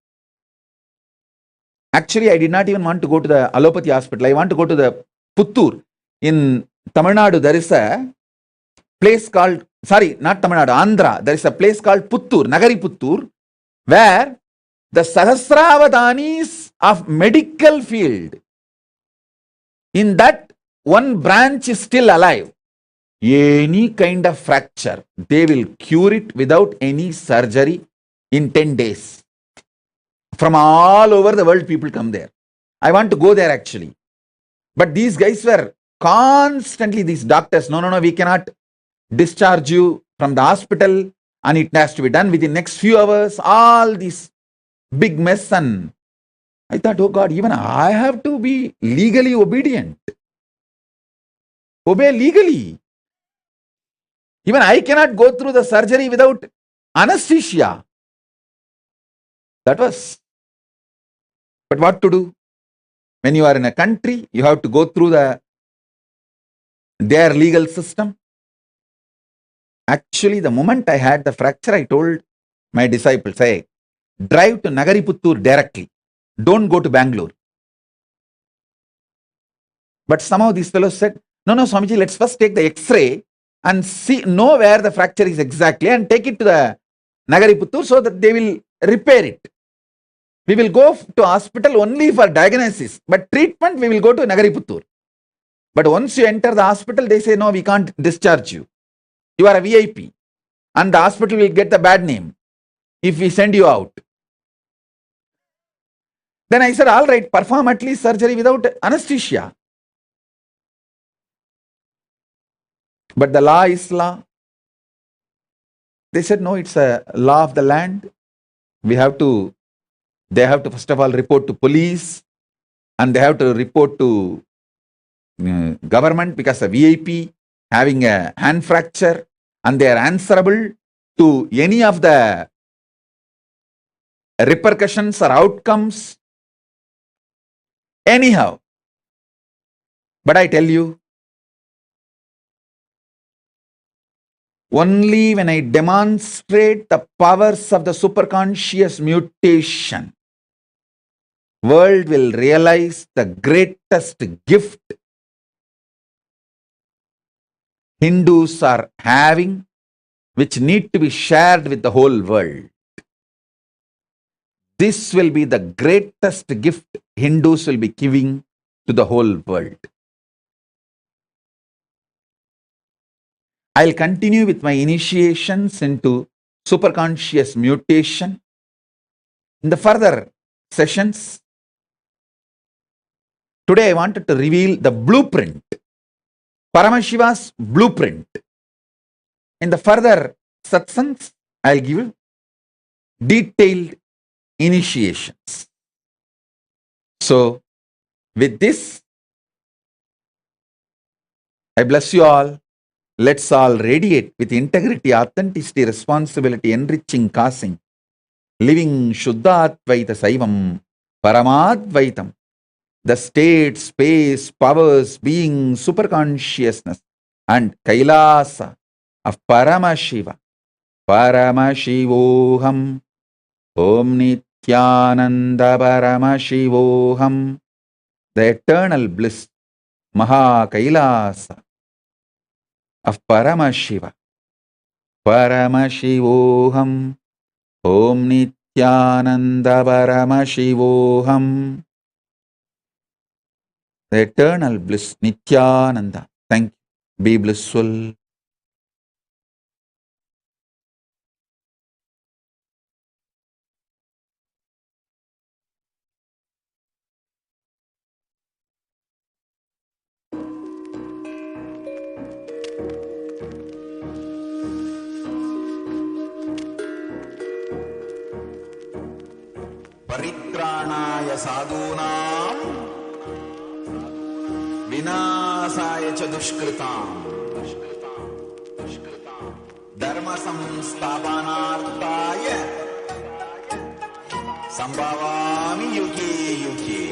Actually, I did not even want to go to the allopathy hospital. I want to go to the Puttur. In Tamil Nadu, there is a place called, sorry, not Tamil Nadu, Andhra. There is a place called Puttur, Nagari Puttur, where the Sahasravadanis of medical field, in that one branch is still alive. Any kind of fracture, they will cure it without any surgery in 10 days. From all over the world, people come there. I want to go there actually. But these guys were constantly, these doctors, no, we cannot discharge you from the hospital and it has to be done within next few hours. All this big mess. And I thought, oh God, even I have to be legally obedient. Obey legally. Even I cannot go through the surgery without anesthesia. That was. But what to do? When you are in a country, you have to go through their legal system. Actually, the moment I had the fracture, I told my disciples, hey, drive to Nagariputtur directly. Don't go to Bangalore. But somehow these fellows said, no, Swamiji, let's first take the X-ray and know where the fracture is exactly and take it to the Nagariputtur so that they will repair it. We will go to hospital only for diagnosis, but treatment we will go to Nagariputtur. But once you enter the hospital, they say, no, we can't discharge you. You are a VIP and the hospital will get the bad name if we send you out. Then I said, all right, perform at least surgery without anesthesia. But the law is law. They said, no, it's a law of the land. They have to first of all report to police and they have to report to government because a VIP having a hand fracture and they are answerable to any of the repercussions or outcomes. Anyhow, but I tell you, only when I demonstrate the powers of the superconscious mutation, world will realize the greatest gift Hindus are having, which need to be shared with the whole world. This will be the greatest gift Hindus will be giving to the whole world. I'll continue with my initiations into superconscious mutation in the further sessions. Today I wanted to reveal the blueprint, Paramashiva's blueprint. In the further satsangs, I'll give you detailed initiations. So, with this, I bless you all. Let's all radiate with integrity, authenticity, responsibility, enriching, causing, living Shuddhatvaita Saivam, Paramadvaitam, the state, space, powers, being, superconsciousness, and Kailasa of Paramashiva, Paramashivoham, Om Nithyananda Paramashivoham, the eternal bliss, Maha Kailasa of Paramashiva, Paramashivoham, Om Nithyananda Paramashivoham. the eternal bliss, Nithyananda. Thank you. Be blissful. Paritranaya sadhunam vinasaya cha dushkritam dharma samsthapanarthaya sambhavami yuge yuge.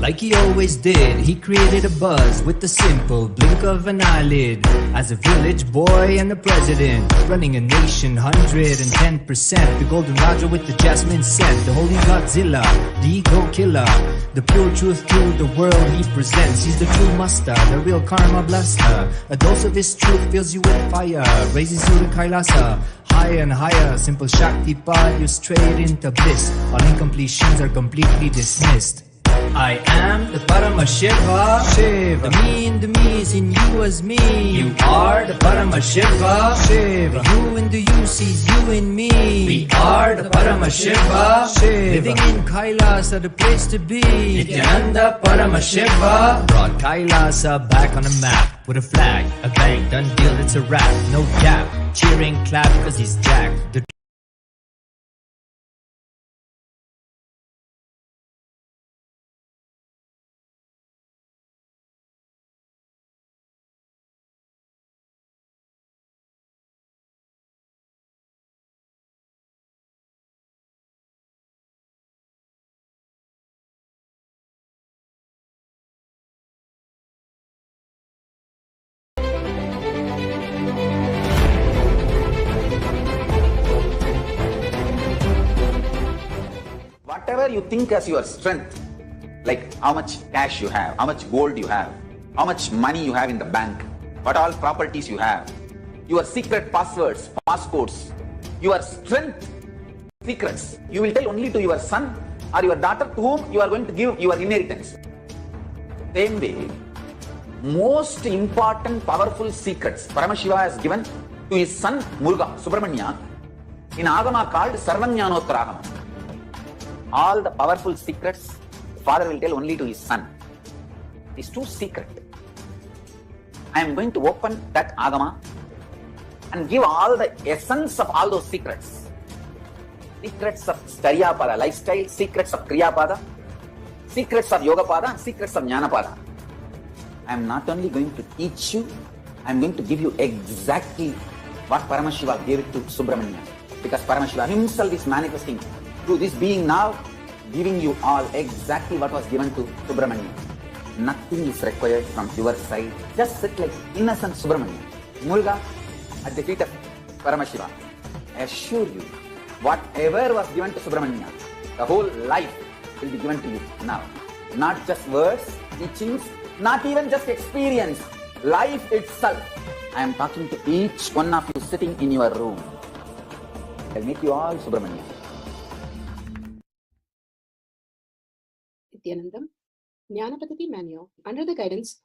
Like he always did, he created a buzz with the simple blink of an eyelid. As a village boy and the president, running a nation 110%. The golden Raja with the jasmine scent, the holy Godzilla, the ego killer. The pure truth to the world he presents. He's the true master, the real karma blaster. A dose of his truth fills you with fire, raises you to Kailasa. Higher and higher, simple Shakti path, you straight into bliss. All incompletions are completely dismissed. I am the Paramashiva, Shiva. The me in the me is in you as me. You are the Paramashiva, Shiva. The you in the you sees you in me. We are the Paramashiva, Shiva. Living in Kailasa, the place to be. Nithyananda Paramashiva brought Kailasa back on the map with a flag, a bang, done deal, it's a wrap, no gap. Cheering, clap, cause he's jacked. The Whatever you think as your strength, like how much cash you have, how much gold you have, how much money you have in the bank, what all properties you have, your secret passwords, passcodes, your strength secrets, you will tell only to your son or your daughter to whom you are going to give your inheritance. Same way, most important powerful secrets Paramashiva has given to his son Muruga, Subramanya, in Agama called Sarvanyanottara. All the powerful secrets, father will tell only to his son. It's too secret. I am going to open that Agama and give all the essence of all those secrets. Secrets of Staryapada, lifestyle, secrets of Kriyapada, secrets of Yogapada, secrets of Jnanapada. I am not only going to teach you, I am going to give you exactly what Paramashiva gave it to Subramanya. Because Paramashiva himself is manifesting through this being now, giving you all exactly what was given to Subramanya. Nothing is required from your side. Just sit like innocent Subramanya, Muruga at the feet of Paramashiva. I assure you, whatever was given to Subramanya, the whole life will be given to you now. Not just words, teachings, not even just experience, life itself. I am talking to each one of you sitting in your room. I'll make you all Subramanya. Nithyanandam, Jnanapatati Manual, under the guidance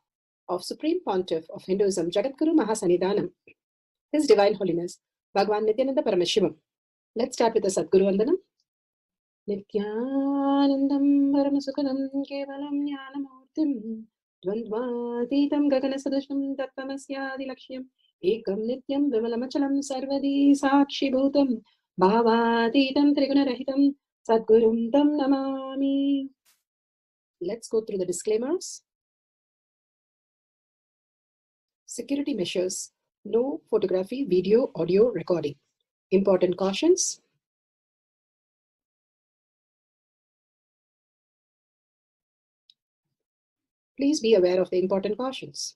of Supreme Pontiff of Hinduism, Jagadguru Mahasannidhanam, His Divine Holiness, Bhagavan Nithyananda Paramashivam. Let's start with the Sadguru Vandanam. Nithyanandam Paramasukhanam Kevalam Jnanamurtim Dvandvatitam Gaganasadusham Tattvamasya Laksham Ekam Nityam Vimalamachalam Sarvadi Sakshi Bhutam Bhavatitam Trigunarahitam Sadgurum Tam Namami. Let's go through the disclaimers. Security measures. No photography, video, audio recording. Important cautions. Please be aware of the important cautions.